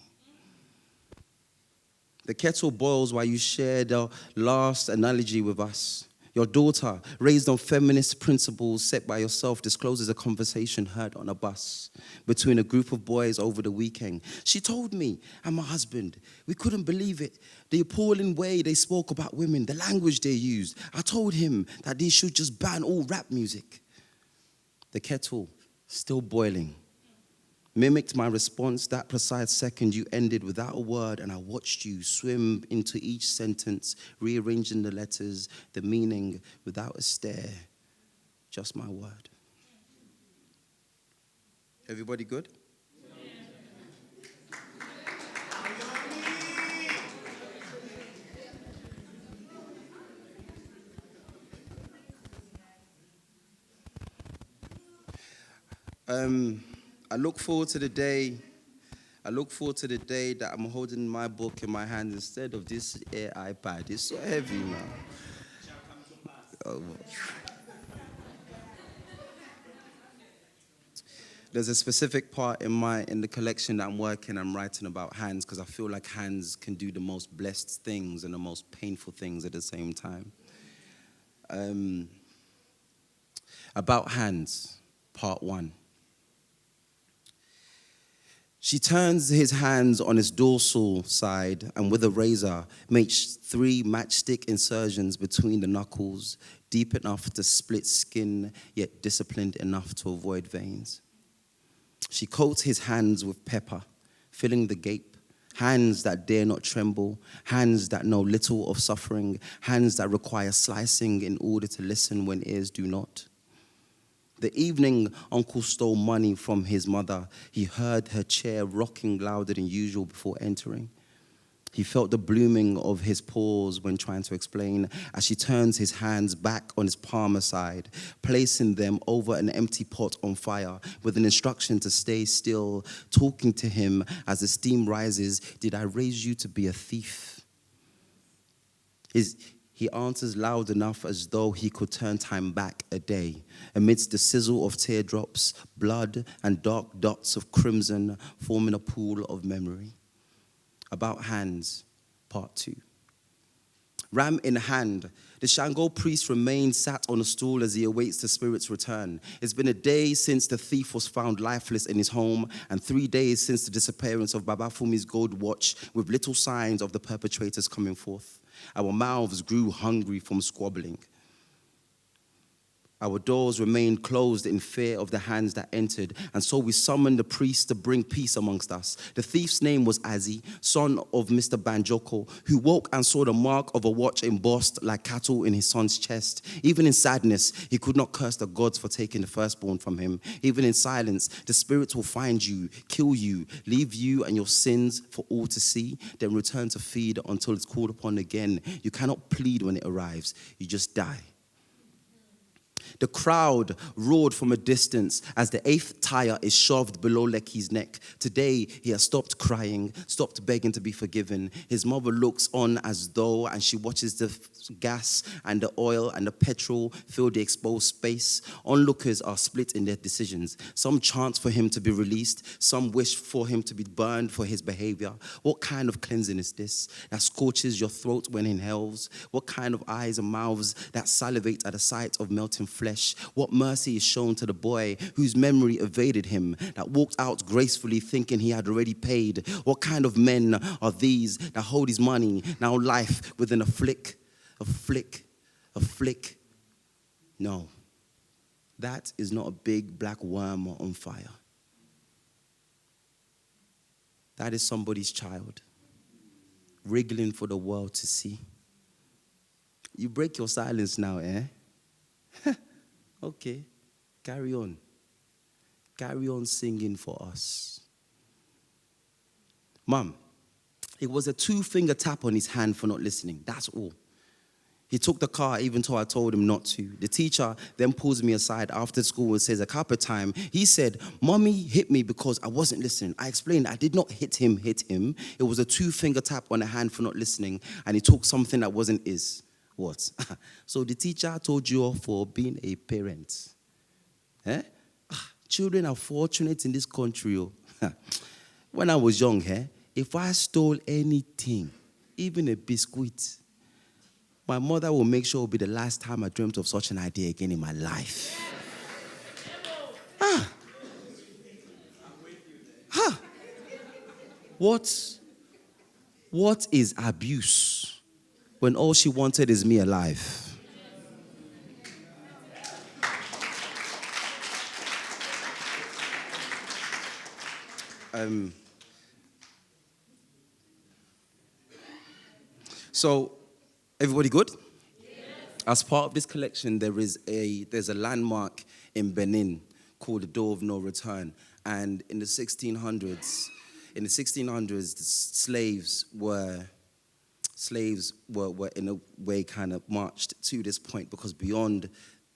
The kettle boils while you share the last analogy with us. Your daughter, raised on feminist principles set by yourself, discloses a conversation heard on a bus between a group of boys over the weekend. She told me and my husband, we couldn't believe it. The appalling way they spoke about women, the language they used. I told him that they should just ban all rap music. The kettle, still boiling, mimicked my response. That precise second you ended without a word, and I watched you swim into each sentence, rearranging the letters, the meaning without a stare, just my word. Everybody good? I look forward to the day that I'm holding my book in my hand instead of this iPad. It's so heavy, man. Oh. There's a specific part in the collection that I'm writing about hands, because I feel like hands can do the most blessed things and the most painful things at the same time. About hands, part 1. She turns his hands on his dorsal side and with a razor makes 3 matchstick insertions between the knuckles, deep enough to split skin, yet disciplined enough to avoid veins. She coats his hands with pepper, filling the gape, hands that dare not tremble, hands that know little of suffering, hands that require slicing in order to listen when ears do not. The evening Uncle stole money from his mother, he heard her chair rocking louder than usual before entering. He felt the blooming of his pause when trying to explain as she turns his hands back on his palm side, placing them over an empty pot on fire with an instruction to stay still, talking to him as the steam rises. Did I raise you to be a thief? He answers loud enough as though he could turn time back a day, amidst the sizzle of teardrops, blood, and dark dots of crimson forming a pool of memory. About hands, part 2. Ram in hand, the Shango priest remains sat on a stool as he awaits the spirit's return. It's been a day since the thief was found lifeless in his home, and 3 days since the disappearance of Baba Fumi's gold watch, with little signs of the perpetrators coming forth. Our mouths grew hungry from squabbling. Our doors remained closed in fear of the hands that entered, and so we summoned the priest to bring peace amongst us. The thief's name was Azi, son of Mr. Banjoko, who woke and saw the mark of a watch embossed like cattle in his son's chest. Even in sadness, he could not curse the gods for taking the firstborn from him. Even in silence, the spirits will find you, kill you, leave you and your sins for all to see, then return to feed until it's called upon again. You cannot plead when it arrives, you just die. The crowd roared from a distance as the 8th tire is shoved below Leki's neck. Today, he has stopped crying, stopped begging to be forgiven. His mother looks on as though, and she watches the gas and the oil and the petrol fill the exposed space. Onlookers are split in their decisions. Some chant for him to be released. Some wish for him to be burned for his behavior. What kind of cleansing is this that scorches your throat when it inhales? What kind of eyes and mouths that salivate at the sight of melting flesh? What mercy is shown to the boy whose memory evaded him, that walked out gracefully thinking he had already paid? What kind of men are these that hold his money, now life within a flick? No, that is not a big black worm on fire. That is somebody's child, wriggling for the world to see. You break your silence now, eh? Okay, carry on. Carry on singing for us. Mom, it was a 2-finger tap on his hand for not listening. That's all. He took the car even though I told him not to. The teacher then pulls me aside after school and says a couple of times, he said, Mommy hit me because I wasn't listening. I explained I did not hit him. It was a 2-finger tap on the hand for not listening, and he took something that wasn't his. What? So the teacher told you off for being a parent. Eh? Children are fortunate in this country. Oh. When I was young, if I stole anything, even a biscuit, my mother will make sure it will be the last time I dreamt of such an idea again in my life. What is abuse when all she wanted is me alive? So, everybody good? Yes. As part of this collection, there's a landmark in Benin called the Door of No Return. And in the 1600s, the slaves were in a way kind of marched to this point, because beyond,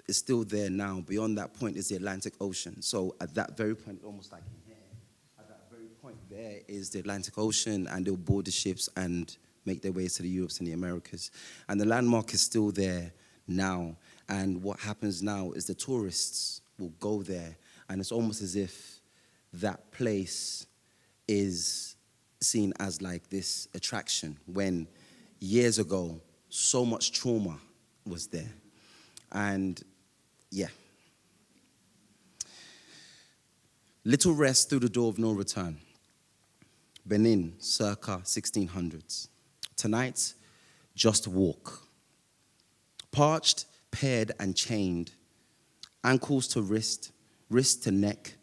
it's still there now, beyond that point is the Atlantic Ocean. So at that very point, almost like in here, at that very point there is the Atlantic Ocean, and they'll board the ships and make their ways to the Europes and the Americas. And the landmark is still there now. And what happens now is the tourists will go there, and it's almost as if that place is seen as like this attraction, when years ago, so much trauma was there. And yeah. Little rest through the door of no return. Benin, circa 1600s. Tonight, just walk. Parched, paired, and chained. Ankles to wrist, wrist to neck,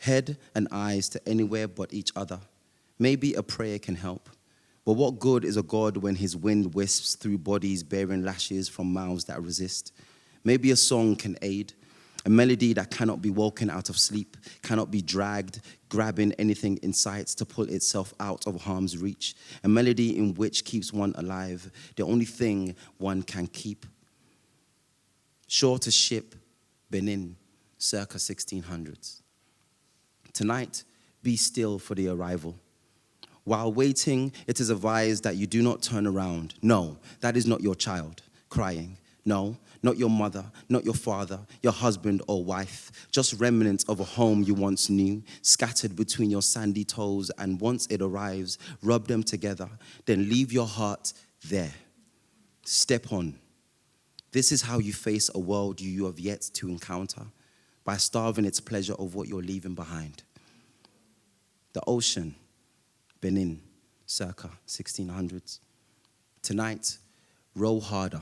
head and eyes to anywhere but each other. Maybe a prayer can help. But what good is a God when his wind wisps through bodies bearing lashes from mouths that resist? Maybe a song can aid. A melody that cannot be woken out of sleep, cannot be dragged, grabbing anything in sight to pull itself out of harm's reach. A melody in which keeps one alive, the only thing one can keep. Sure to ship, Benin, circa 1600s. Tonight, be still for the arrival. While waiting, it is advised that you do not turn around. No, that is not your child crying. No, not your mother, not your father, your husband or wife, just remnants of a home you once knew, scattered between your sandy toes, and once it arrives, rub them together, then leave your heart there. Step on. This is how you face a world you have yet to encounter, by starving its pleasure of what you're leaving behind. The ocean, Benin, circa 1600s. Tonight, row harder.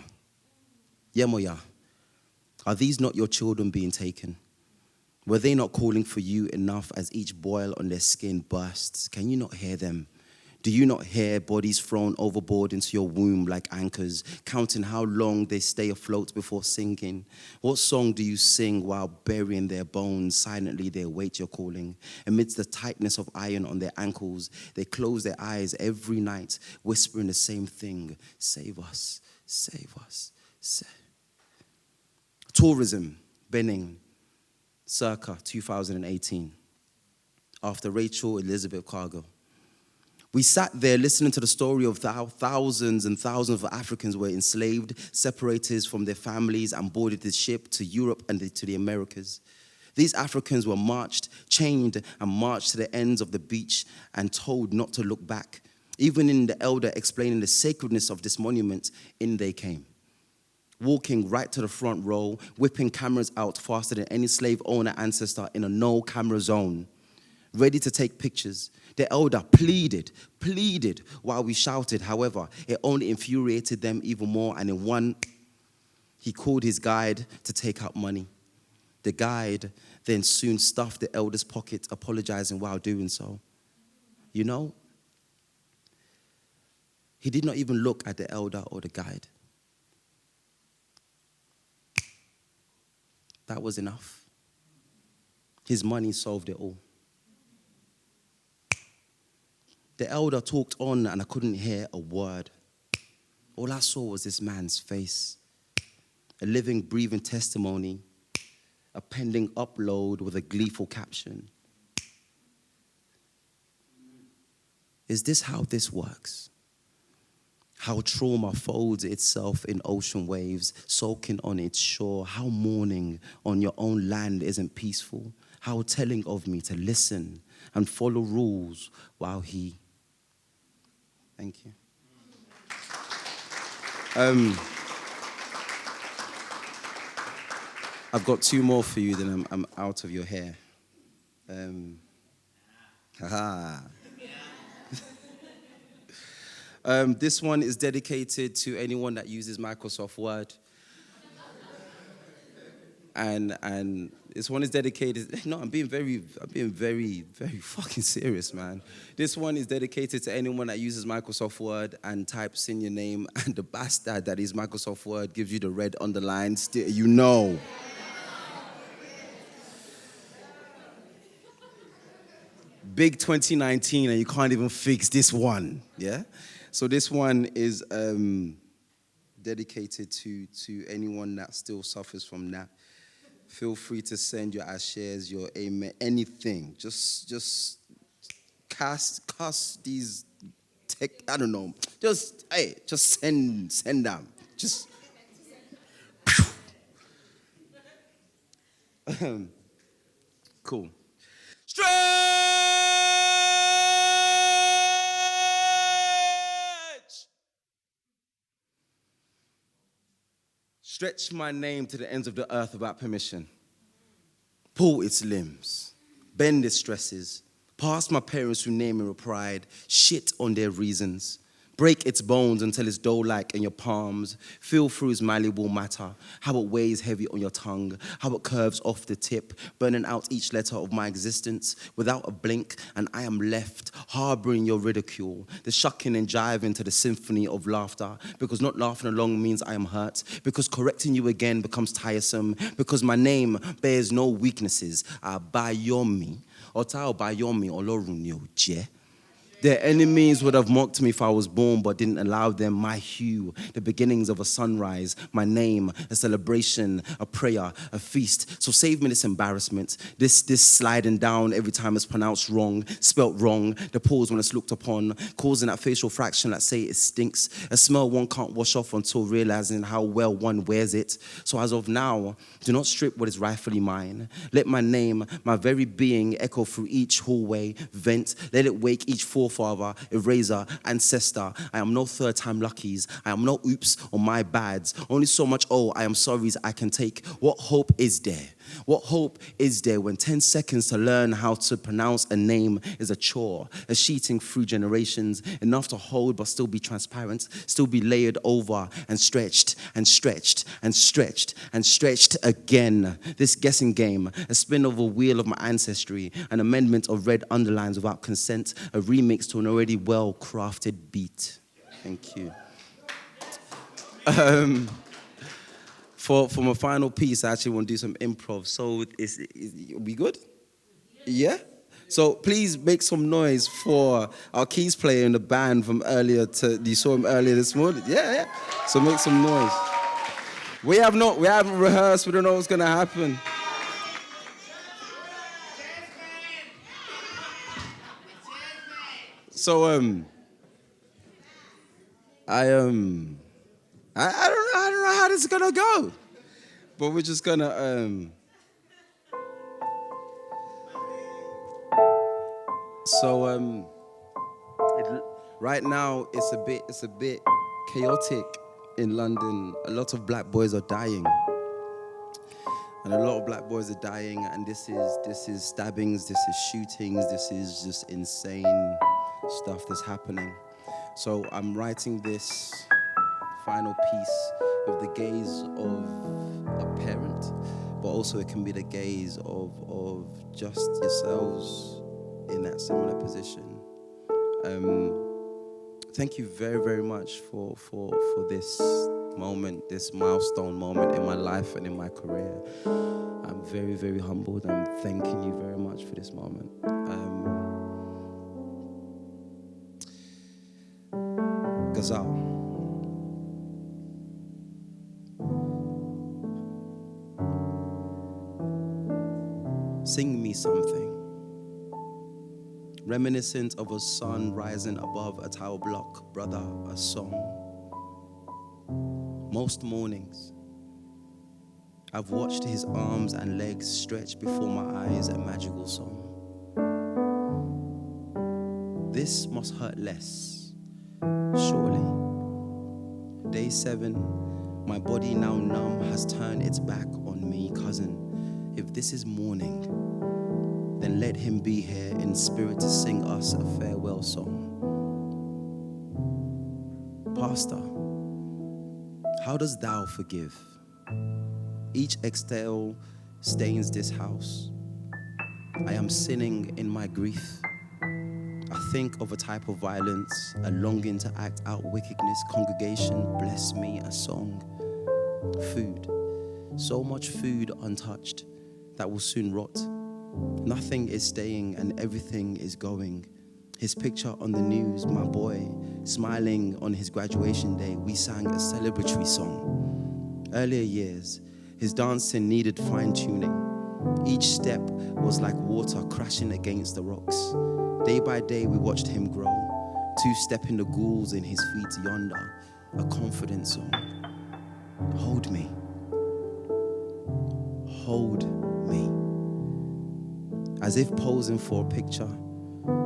Yemoya, are these not your children being taken? Were they not calling for you enough as each boil on their skin bursts? Can you not hear them? Do you not hear bodies thrown overboard into your womb like anchors, counting how long they stay afloat before sinking? What song do you sing while burying their bones? Silently they await your calling. Amidst the tightness of iron on their ankles, they close their eyes every night, whispering the same thing. Save us, save us, save. Tourism, Benin, circa 2018, after Rachel Elizabeth Cargill. We sat there listening to the story of how thousands and thousands of Africans were enslaved, separated from their families, and boarded the ship to Europe and to the Americas. These Africans were marched, chained, and marched to the ends of the beach and told not to look back. Even in the elder explaining the sacredness of this monument, in they came. Walking right to the front row, whipping cameras out faster than any slave owner ancestor in a no-camera zone, ready to take pictures. The elder pleaded while we shouted. However, it only infuriated them even more, and in one, he called his guide to take out money. The guide then soon stuffed the elder's pocket, apologizing while doing so. You know, he did not even look at the elder or the guide. That was enough. His money solved it all. The elder talked on and I couldn't hear a word. All I saw was this man's face, a living, breathing testimony, a pending upload with a gleeful caption. Is this how this works? How trauma folds itself in ocean waves, soaking on its shore. How mourning on your own land isn't peaceful. How telling of me to listen and follow rules while he... Thank you. I've got two more for you, then I'm out of your hair. This one is dedicated to anyone that uses Microsoft Word. And this one is dedicated, no, I'm being very, very fucking serious, man. This one is dedicated to anyone that uses Microsoft Word and types in your name, and the bastard that is Microsoft Word gives you the red underline, still, you know. Big 2019, and you can't even fix this one, yeah? So this one is dedicated to anyone that still suffers from that. Feel free to send your shares, your amen, anything. Just cast these tech, I don't know. Just send them. Just cool. Stretch! Stretch my name to the ends of the earth without permission. Pull its limbs, bend its stresses, past my parents who name me with pride, shit on their reasons, Break its bones until it's dough-like in your palms. Feel through its malleable matter, how it weighs heavy on your tongue, how it curves off the tip, burning out each letter of my existence without a blink, and I am left harboring your ridicule, the shucking and jiving to the symphony of laughter, because not laughing along means I am hurt, because correcting you again becomes tiresome, because my name bears no weaknesses. Abayomi, Ota Abayomi Olorun ni o jẹ́. Their enemies would have mocked me if I was born, but didn't allow them my hue, the beginnings of a sunrise, my name, a celebration, a prayer, a feast. So save me this embarrassment, this sliding down every time it's pronounced wrong, spelt wrong, the pause when it's looked upon, causing that facial fraction that say it stinks, a smell one can't wash off until realizing how well one wears it. So as of now, do not strip what is rightfully mine. Let my name, my very being, echo through each hallway, vent, let it wake each forefather, eraser, ancestor. I am no third-time luckies. I am no oops or my bads. Only so much, oh, I am sorries I can take. What hope is there? What hope is there when 10 seconds to learn how to pronounce a name is a chore, a sheeting through generations, enough to hold but still be transparent, still be layered over and stretched and stretched and stretched and stretched again. This guessing game, a spin of a wheel of my ancestry, an amendment of red underlines without consent, a remix to an already well-crafted beat. Thank you. For my final piece, I actually want to do some improv. So is we good? Yeah? So please make some noise for our keys player in the band from earlier. You saw him earlier this morning? Yeah. So make some noise. We haven't rehearsed. We don't know what's going to happen. So I don't know how this is gonna go, but we're just gonna right now it's a bit chaotic in London. A lot of black boys are dying, and this is stabbings, this is shootings, this is just insane stuff that's happening. So I'm writing this final piece with the gaze of a parent, but also it can be the gaze of just yourselves in that similar position. Thank you very, very much for this moment, this milestone moment in my life and in my career. I'm very, very humbled. I'm thanking you very much for this moment. Ghazal. Sing me something, reminiscent of a sun rising above a tower block, brother, a song. Most mornings, I've watched his arms and legs stretch before my eyes, a magical song. This must hurt less, surely. Day 7, my body now numb has turned its back on me, cousin. If this is morning, then let him be here in spirit to sing us a farewell song. Pastor, how does thou forgive? Each exhale stains this house. I am sinning in my grief. I think of a type of violence, a longing to act out wickedness. Congregation, bless me, a song. Food, so much food untouched that will soon rot. Nothing is staying and everything is going. His picture on the news, my boy, smiling on his graduation day. We sang a celebratory song. Earlier years, his dancing needed fine-tuning. Each step was like water crashing against the rocks. Day by day, we watched him grow. Two-stepping the ghouls in his feet yonder. A confident song. Hold me. Hold me. As if posing for a picture.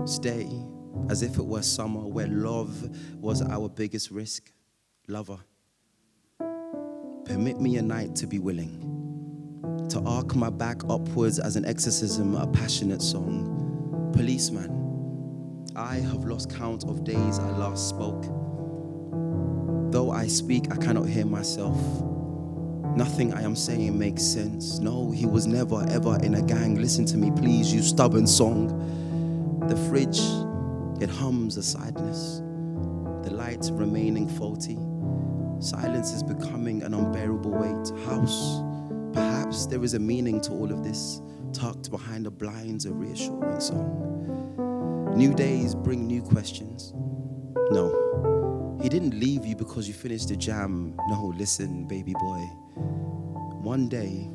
Stay as if it were summer where love was our biggest risk. Lover. Permit me a night to be willing. To arc my back upwards as an exorcism, a passionate song. Policeman. I have lost count of days I last spoke. Though I speak, I cannot hear myself. Nothing I am saying makes sense. No, he was never ever in a gang. Listen to me, please, you stubborn song. The fridge, it hums a sadness. The lights remaining faulty. Silence is becoming an unbearable weight. House, perhaps there is a meaning to all of this. Tucked behind the blinds, a reassuring song. New days bring new questions. No, he didn't leave you because you finished the jam. No, listen, baby boy. One day,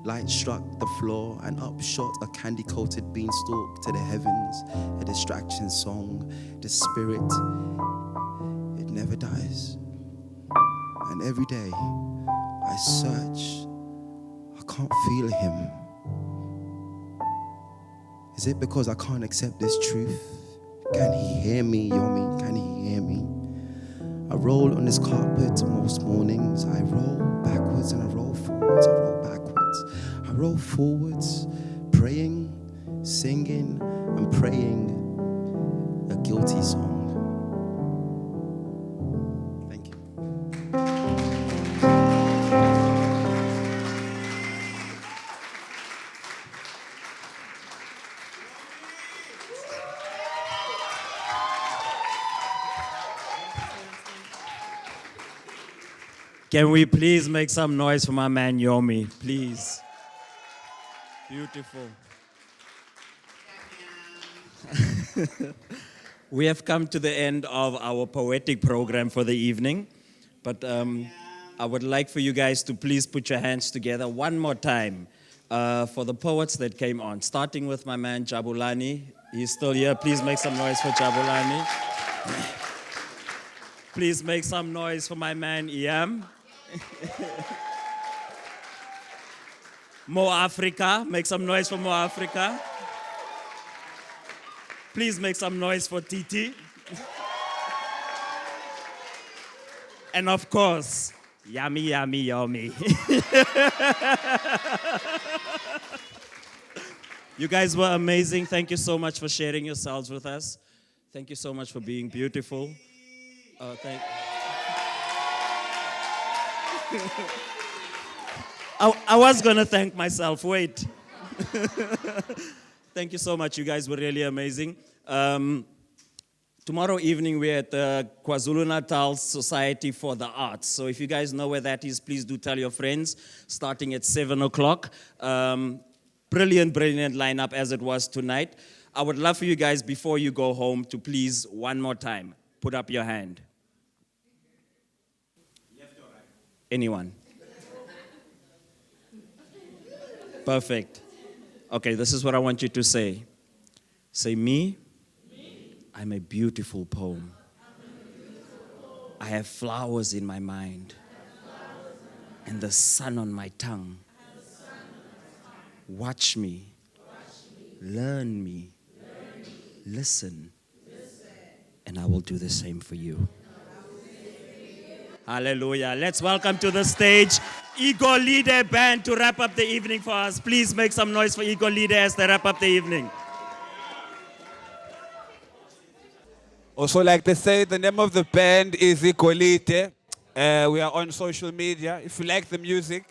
light struck the floor and up shot a candy-coated beanstalk to the heavens. A distraction song, the spirit, it never dies. And every day, I search, I can't feel him. Is it because I can't accept this truth? Can he hear me, Yomi? Can he hear me? I roll on this carpet most mornings. I roll backwards and I roll forwards. I roll backwards. I roll forwards, praying, singing, and praying a guilty song. Thank you. Can we please make some noise for my man Yomi, please? Beautiful. We have come to the end of our poetic program for the evening, but I would like for you guys to please put your hands together one more time for the poets that came on, starting with my man Jabulani. He's still here. Please make some noise for Jabulani. Please make some noise for my man Iam. Mo Africa, make some noise for Mo Africa. Please make some noise for Titi. And of course, yummy, yummy, yummy. You guys were amazing. Thank you so much for sharing yourselves with us. Thank you so much for being beautiful. I was going to thank myself. Wait. Thank you so much. You guys were really amazing. Tomorrow evening, we're at the KwaZulu-Natal Society for the Arts. So if you guys know where that is, please do tell your friends, starting at 7 o'clock. Brilliant lineup as it was tonight. I would love for you guys, before you go home, to please, one more time, put up your hand. Left or right? Anyone? Perfect. Okay, this is what I want you to say. Say, me, I'm a beautiful poem. I have flowers in my mind and the sun on my tongue. Watch me, learn me, listen, and I will do the same for you. Hallelujah. Let's welcome to the stage Igolide Band to wrap up the evening for us. Please make some noise for Igolide as they wrap up the evening. Also, like they say, the name of the band is Igolide. We are on social media. If you like the music,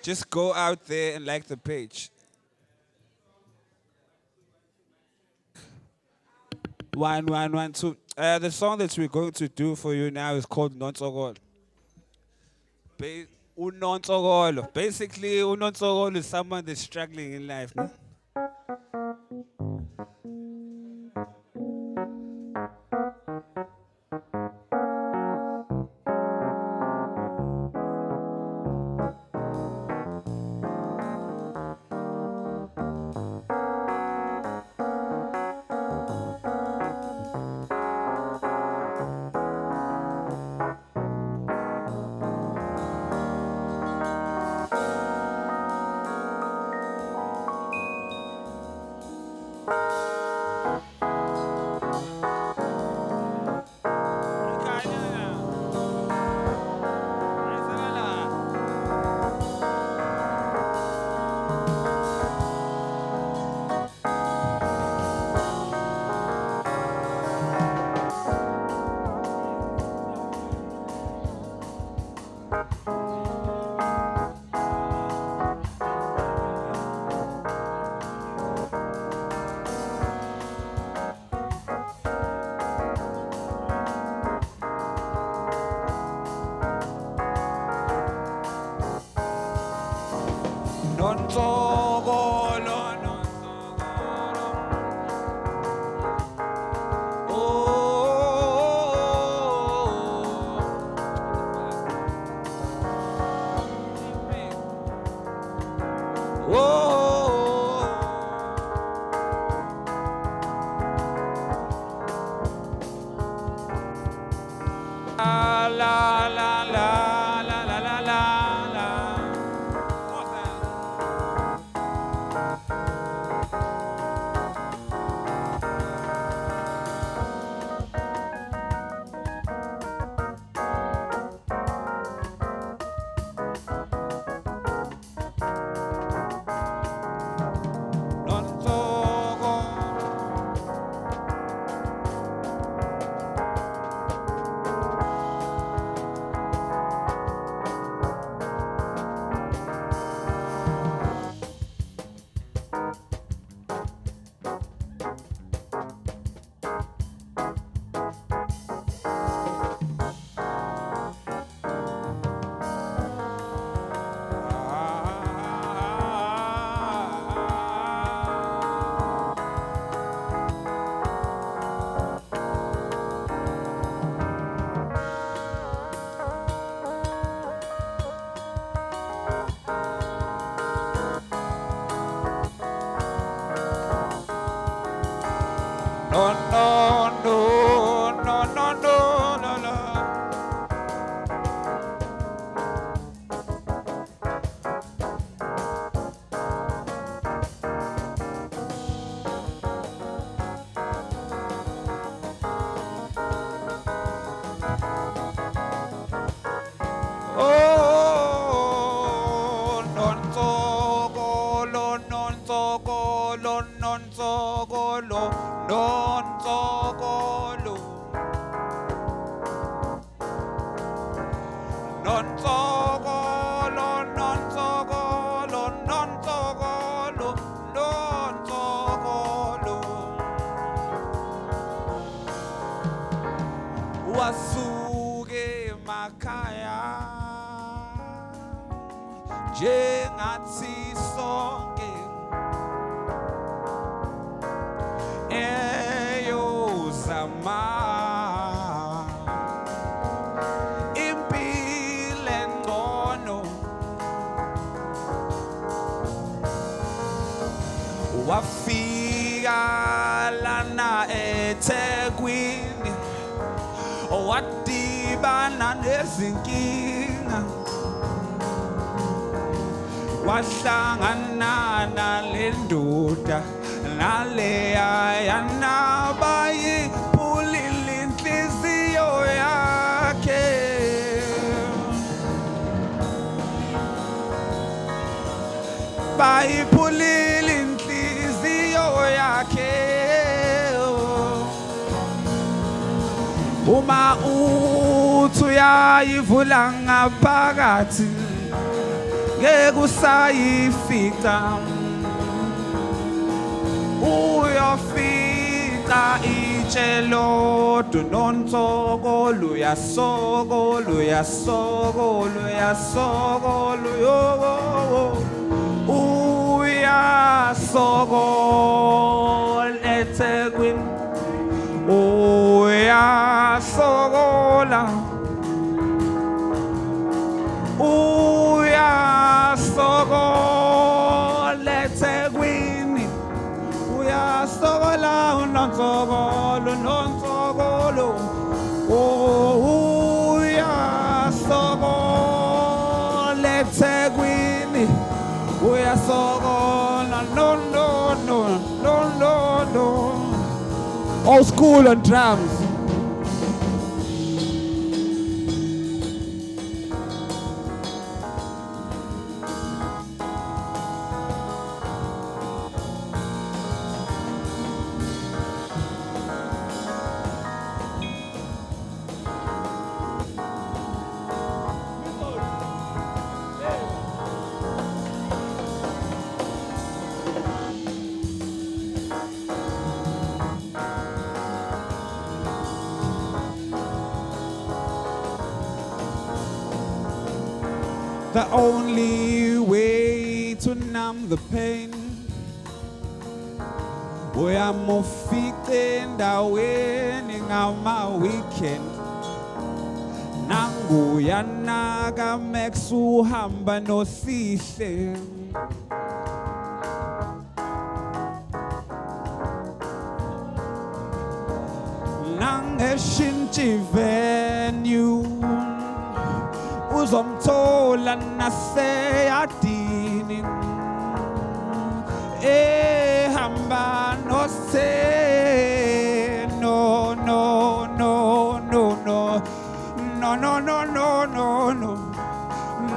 just go out there and like the page. 1, 1, 1, 2. The song that we're going to do for you now is called Nontsogolo. Unontogolo. Basically, Unontogolo is someone that's struggling in life. No? no, no, no, no, no, no, no. Oh, non sogolo, non sogolo, non sogolo, non sogolo. Non sogolo, non sogolo, non sogolo, non sogolo. Wasuke makaya njengathi sonke eyozama impilo engcono wafika lana eThekwini wadibana nezinkinga wahlangana nalendoda naleya yanabayipulile inhliziyo yakhe bayipulile inhliziyo yakhe uma uthi uyayivula ngaphakathi ngeke usayifica uyofica itshelodo nonsokolo uyasokolo uyasokolo uyasokolo uyasokola eThekwini uyasokola uyasokola eThekwini uyasokola unonsokolo nonsokolo uyasokola eThekwini uyasokola no no no no no no. Old school on drums. The only way to numb the pain uyamufika endaweni ngama-weekend nanguyanaka Max uhamba noSihle nangeshintsha venue uzomthola naseyadini ehamba noSe no no no no no no no no no no no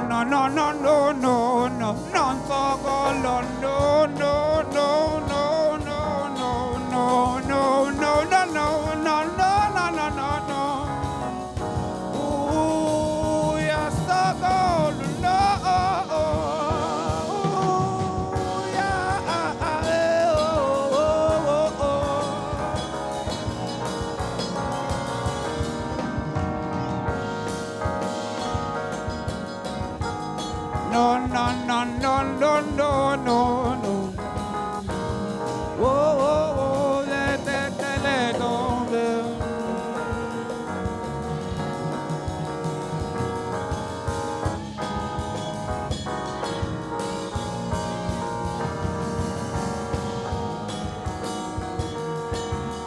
no no no no no no nonsokolo no no no no no no no no no no no no no no no. No, no, no, no, no, no, no.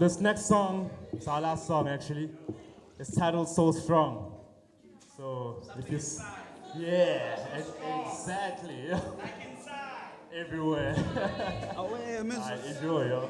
this next song, it's our last song actually. It's titled So Strong. So if you exactly. Everywhere. Alright, enjoy, yo.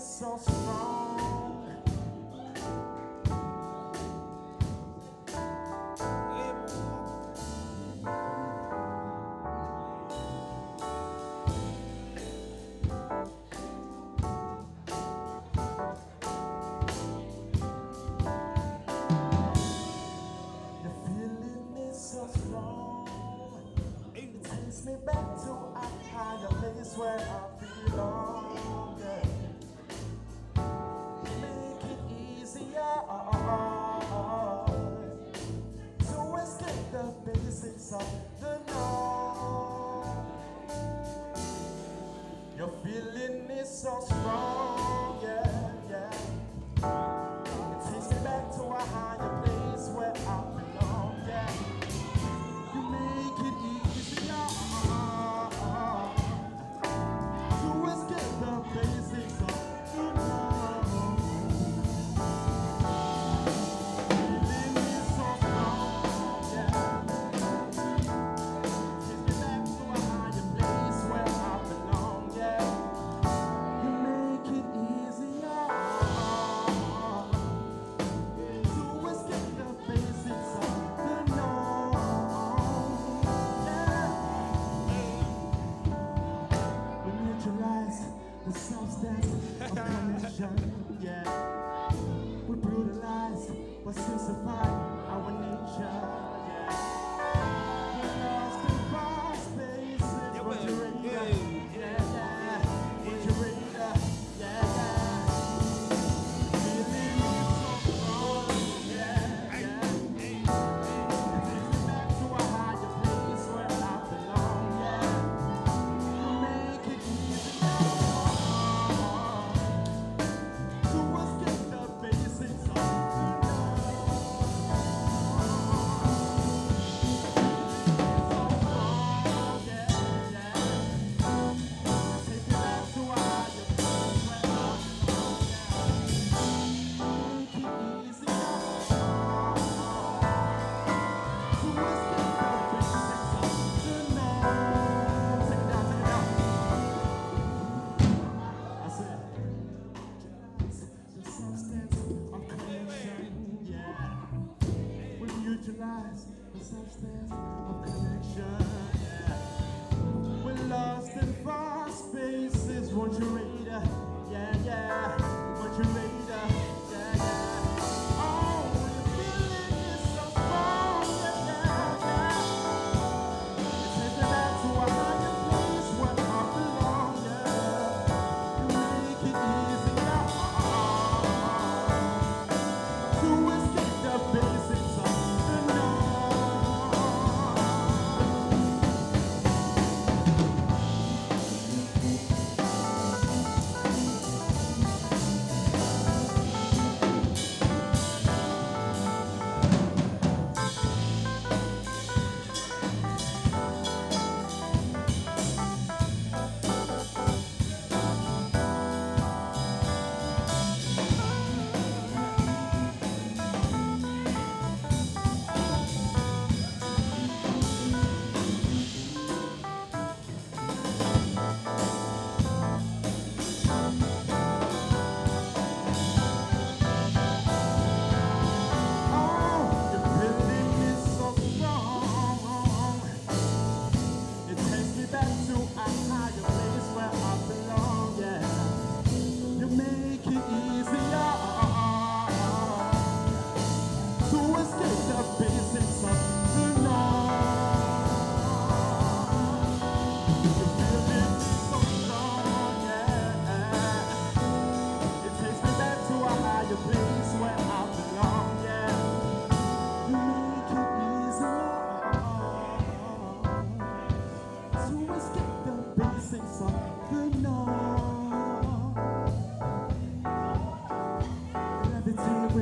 So strong. The feeling is so strong. It takes me back to a higher place where I belong. Yeah. To escape the basics of the norm. Your feeling is so strong, yeah, yeah. It takes me back to a higher place where I belong, yeah. You make it easier to escape the basics of the norm. The substance of connection, yeah. We brutalize, but crucify our nature, yeah. We lost in fast spaces, what you read, yeah. What you read, yeah. Feeling so strong, yeah. It takes me back to a higher place where I belong, yeah. You make it easy. To escape the basics of the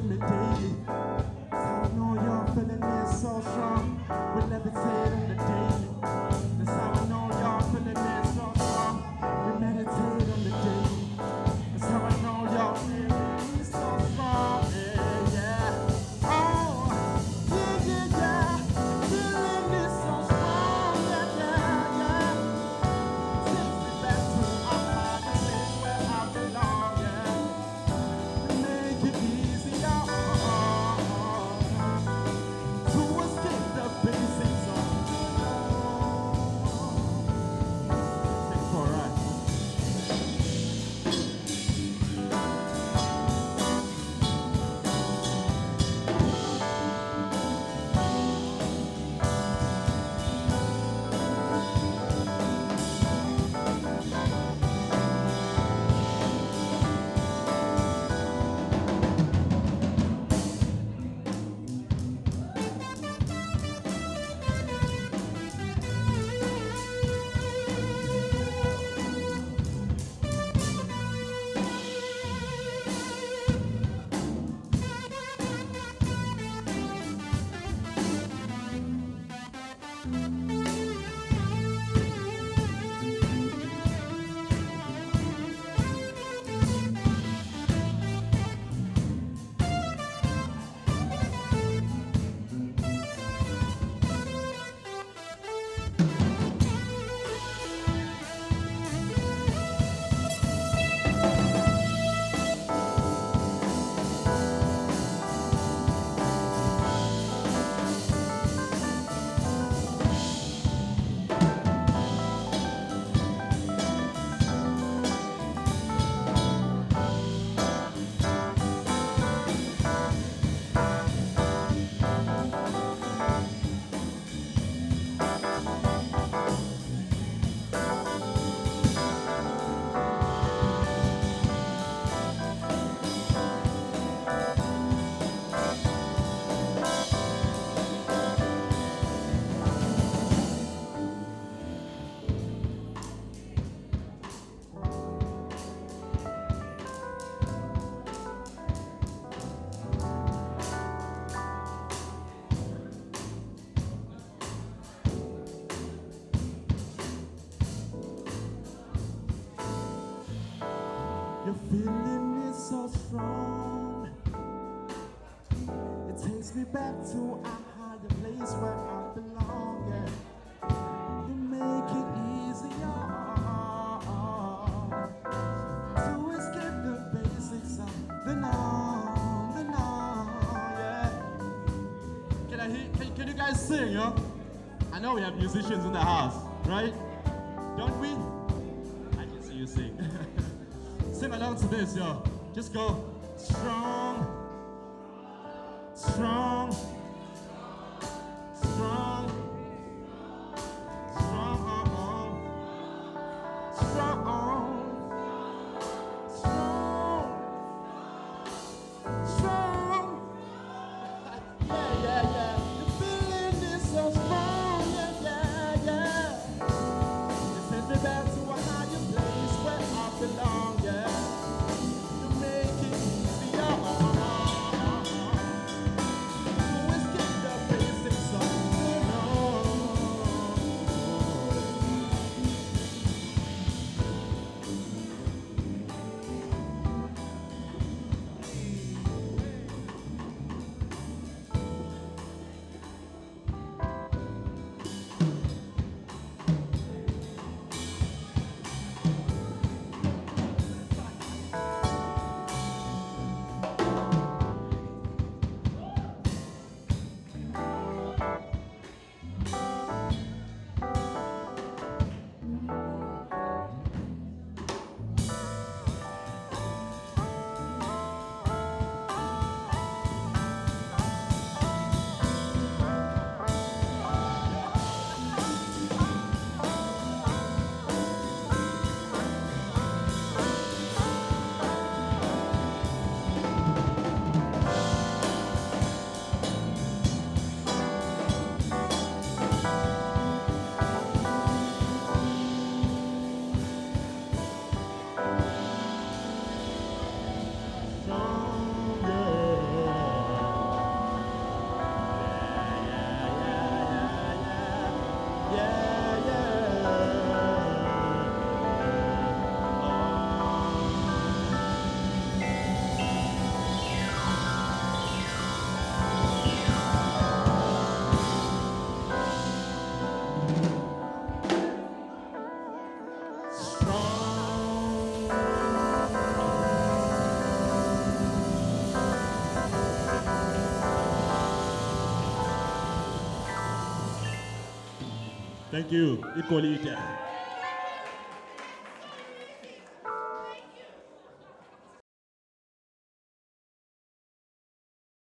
with me daily. So I know you're feeling it so strong. We levitate on the daily. That's how I know y'all feeling it so strong. We meditate on the daily. That's how I know y'all feeling it so strong. Yeah, yeah. Oh, yeah, yeah, yeah. Feeling it so strong. Yeah, yeah, yeah. Takes me back to a higher place where I belong. Yeah. Make it easier to escape the basics of take for a ride. You're feeling it so strong. It takes me back to a higher place where I belong. Yeah. You make it easier to escape the basics of the norm, yeah. Can you guys sing, yo? I know we have musicians in the house, right? Don't we? I can see you sing. Sing along to this, yo. Just go strong, strong, strong, strong, strong, strong, strong. Yeah, yeah, yeah. The feeling is so strong. Yeah, yeah, yeah. You send me back to a higher place where I belong. Yeah. You make it easier Thank you. Ikolite.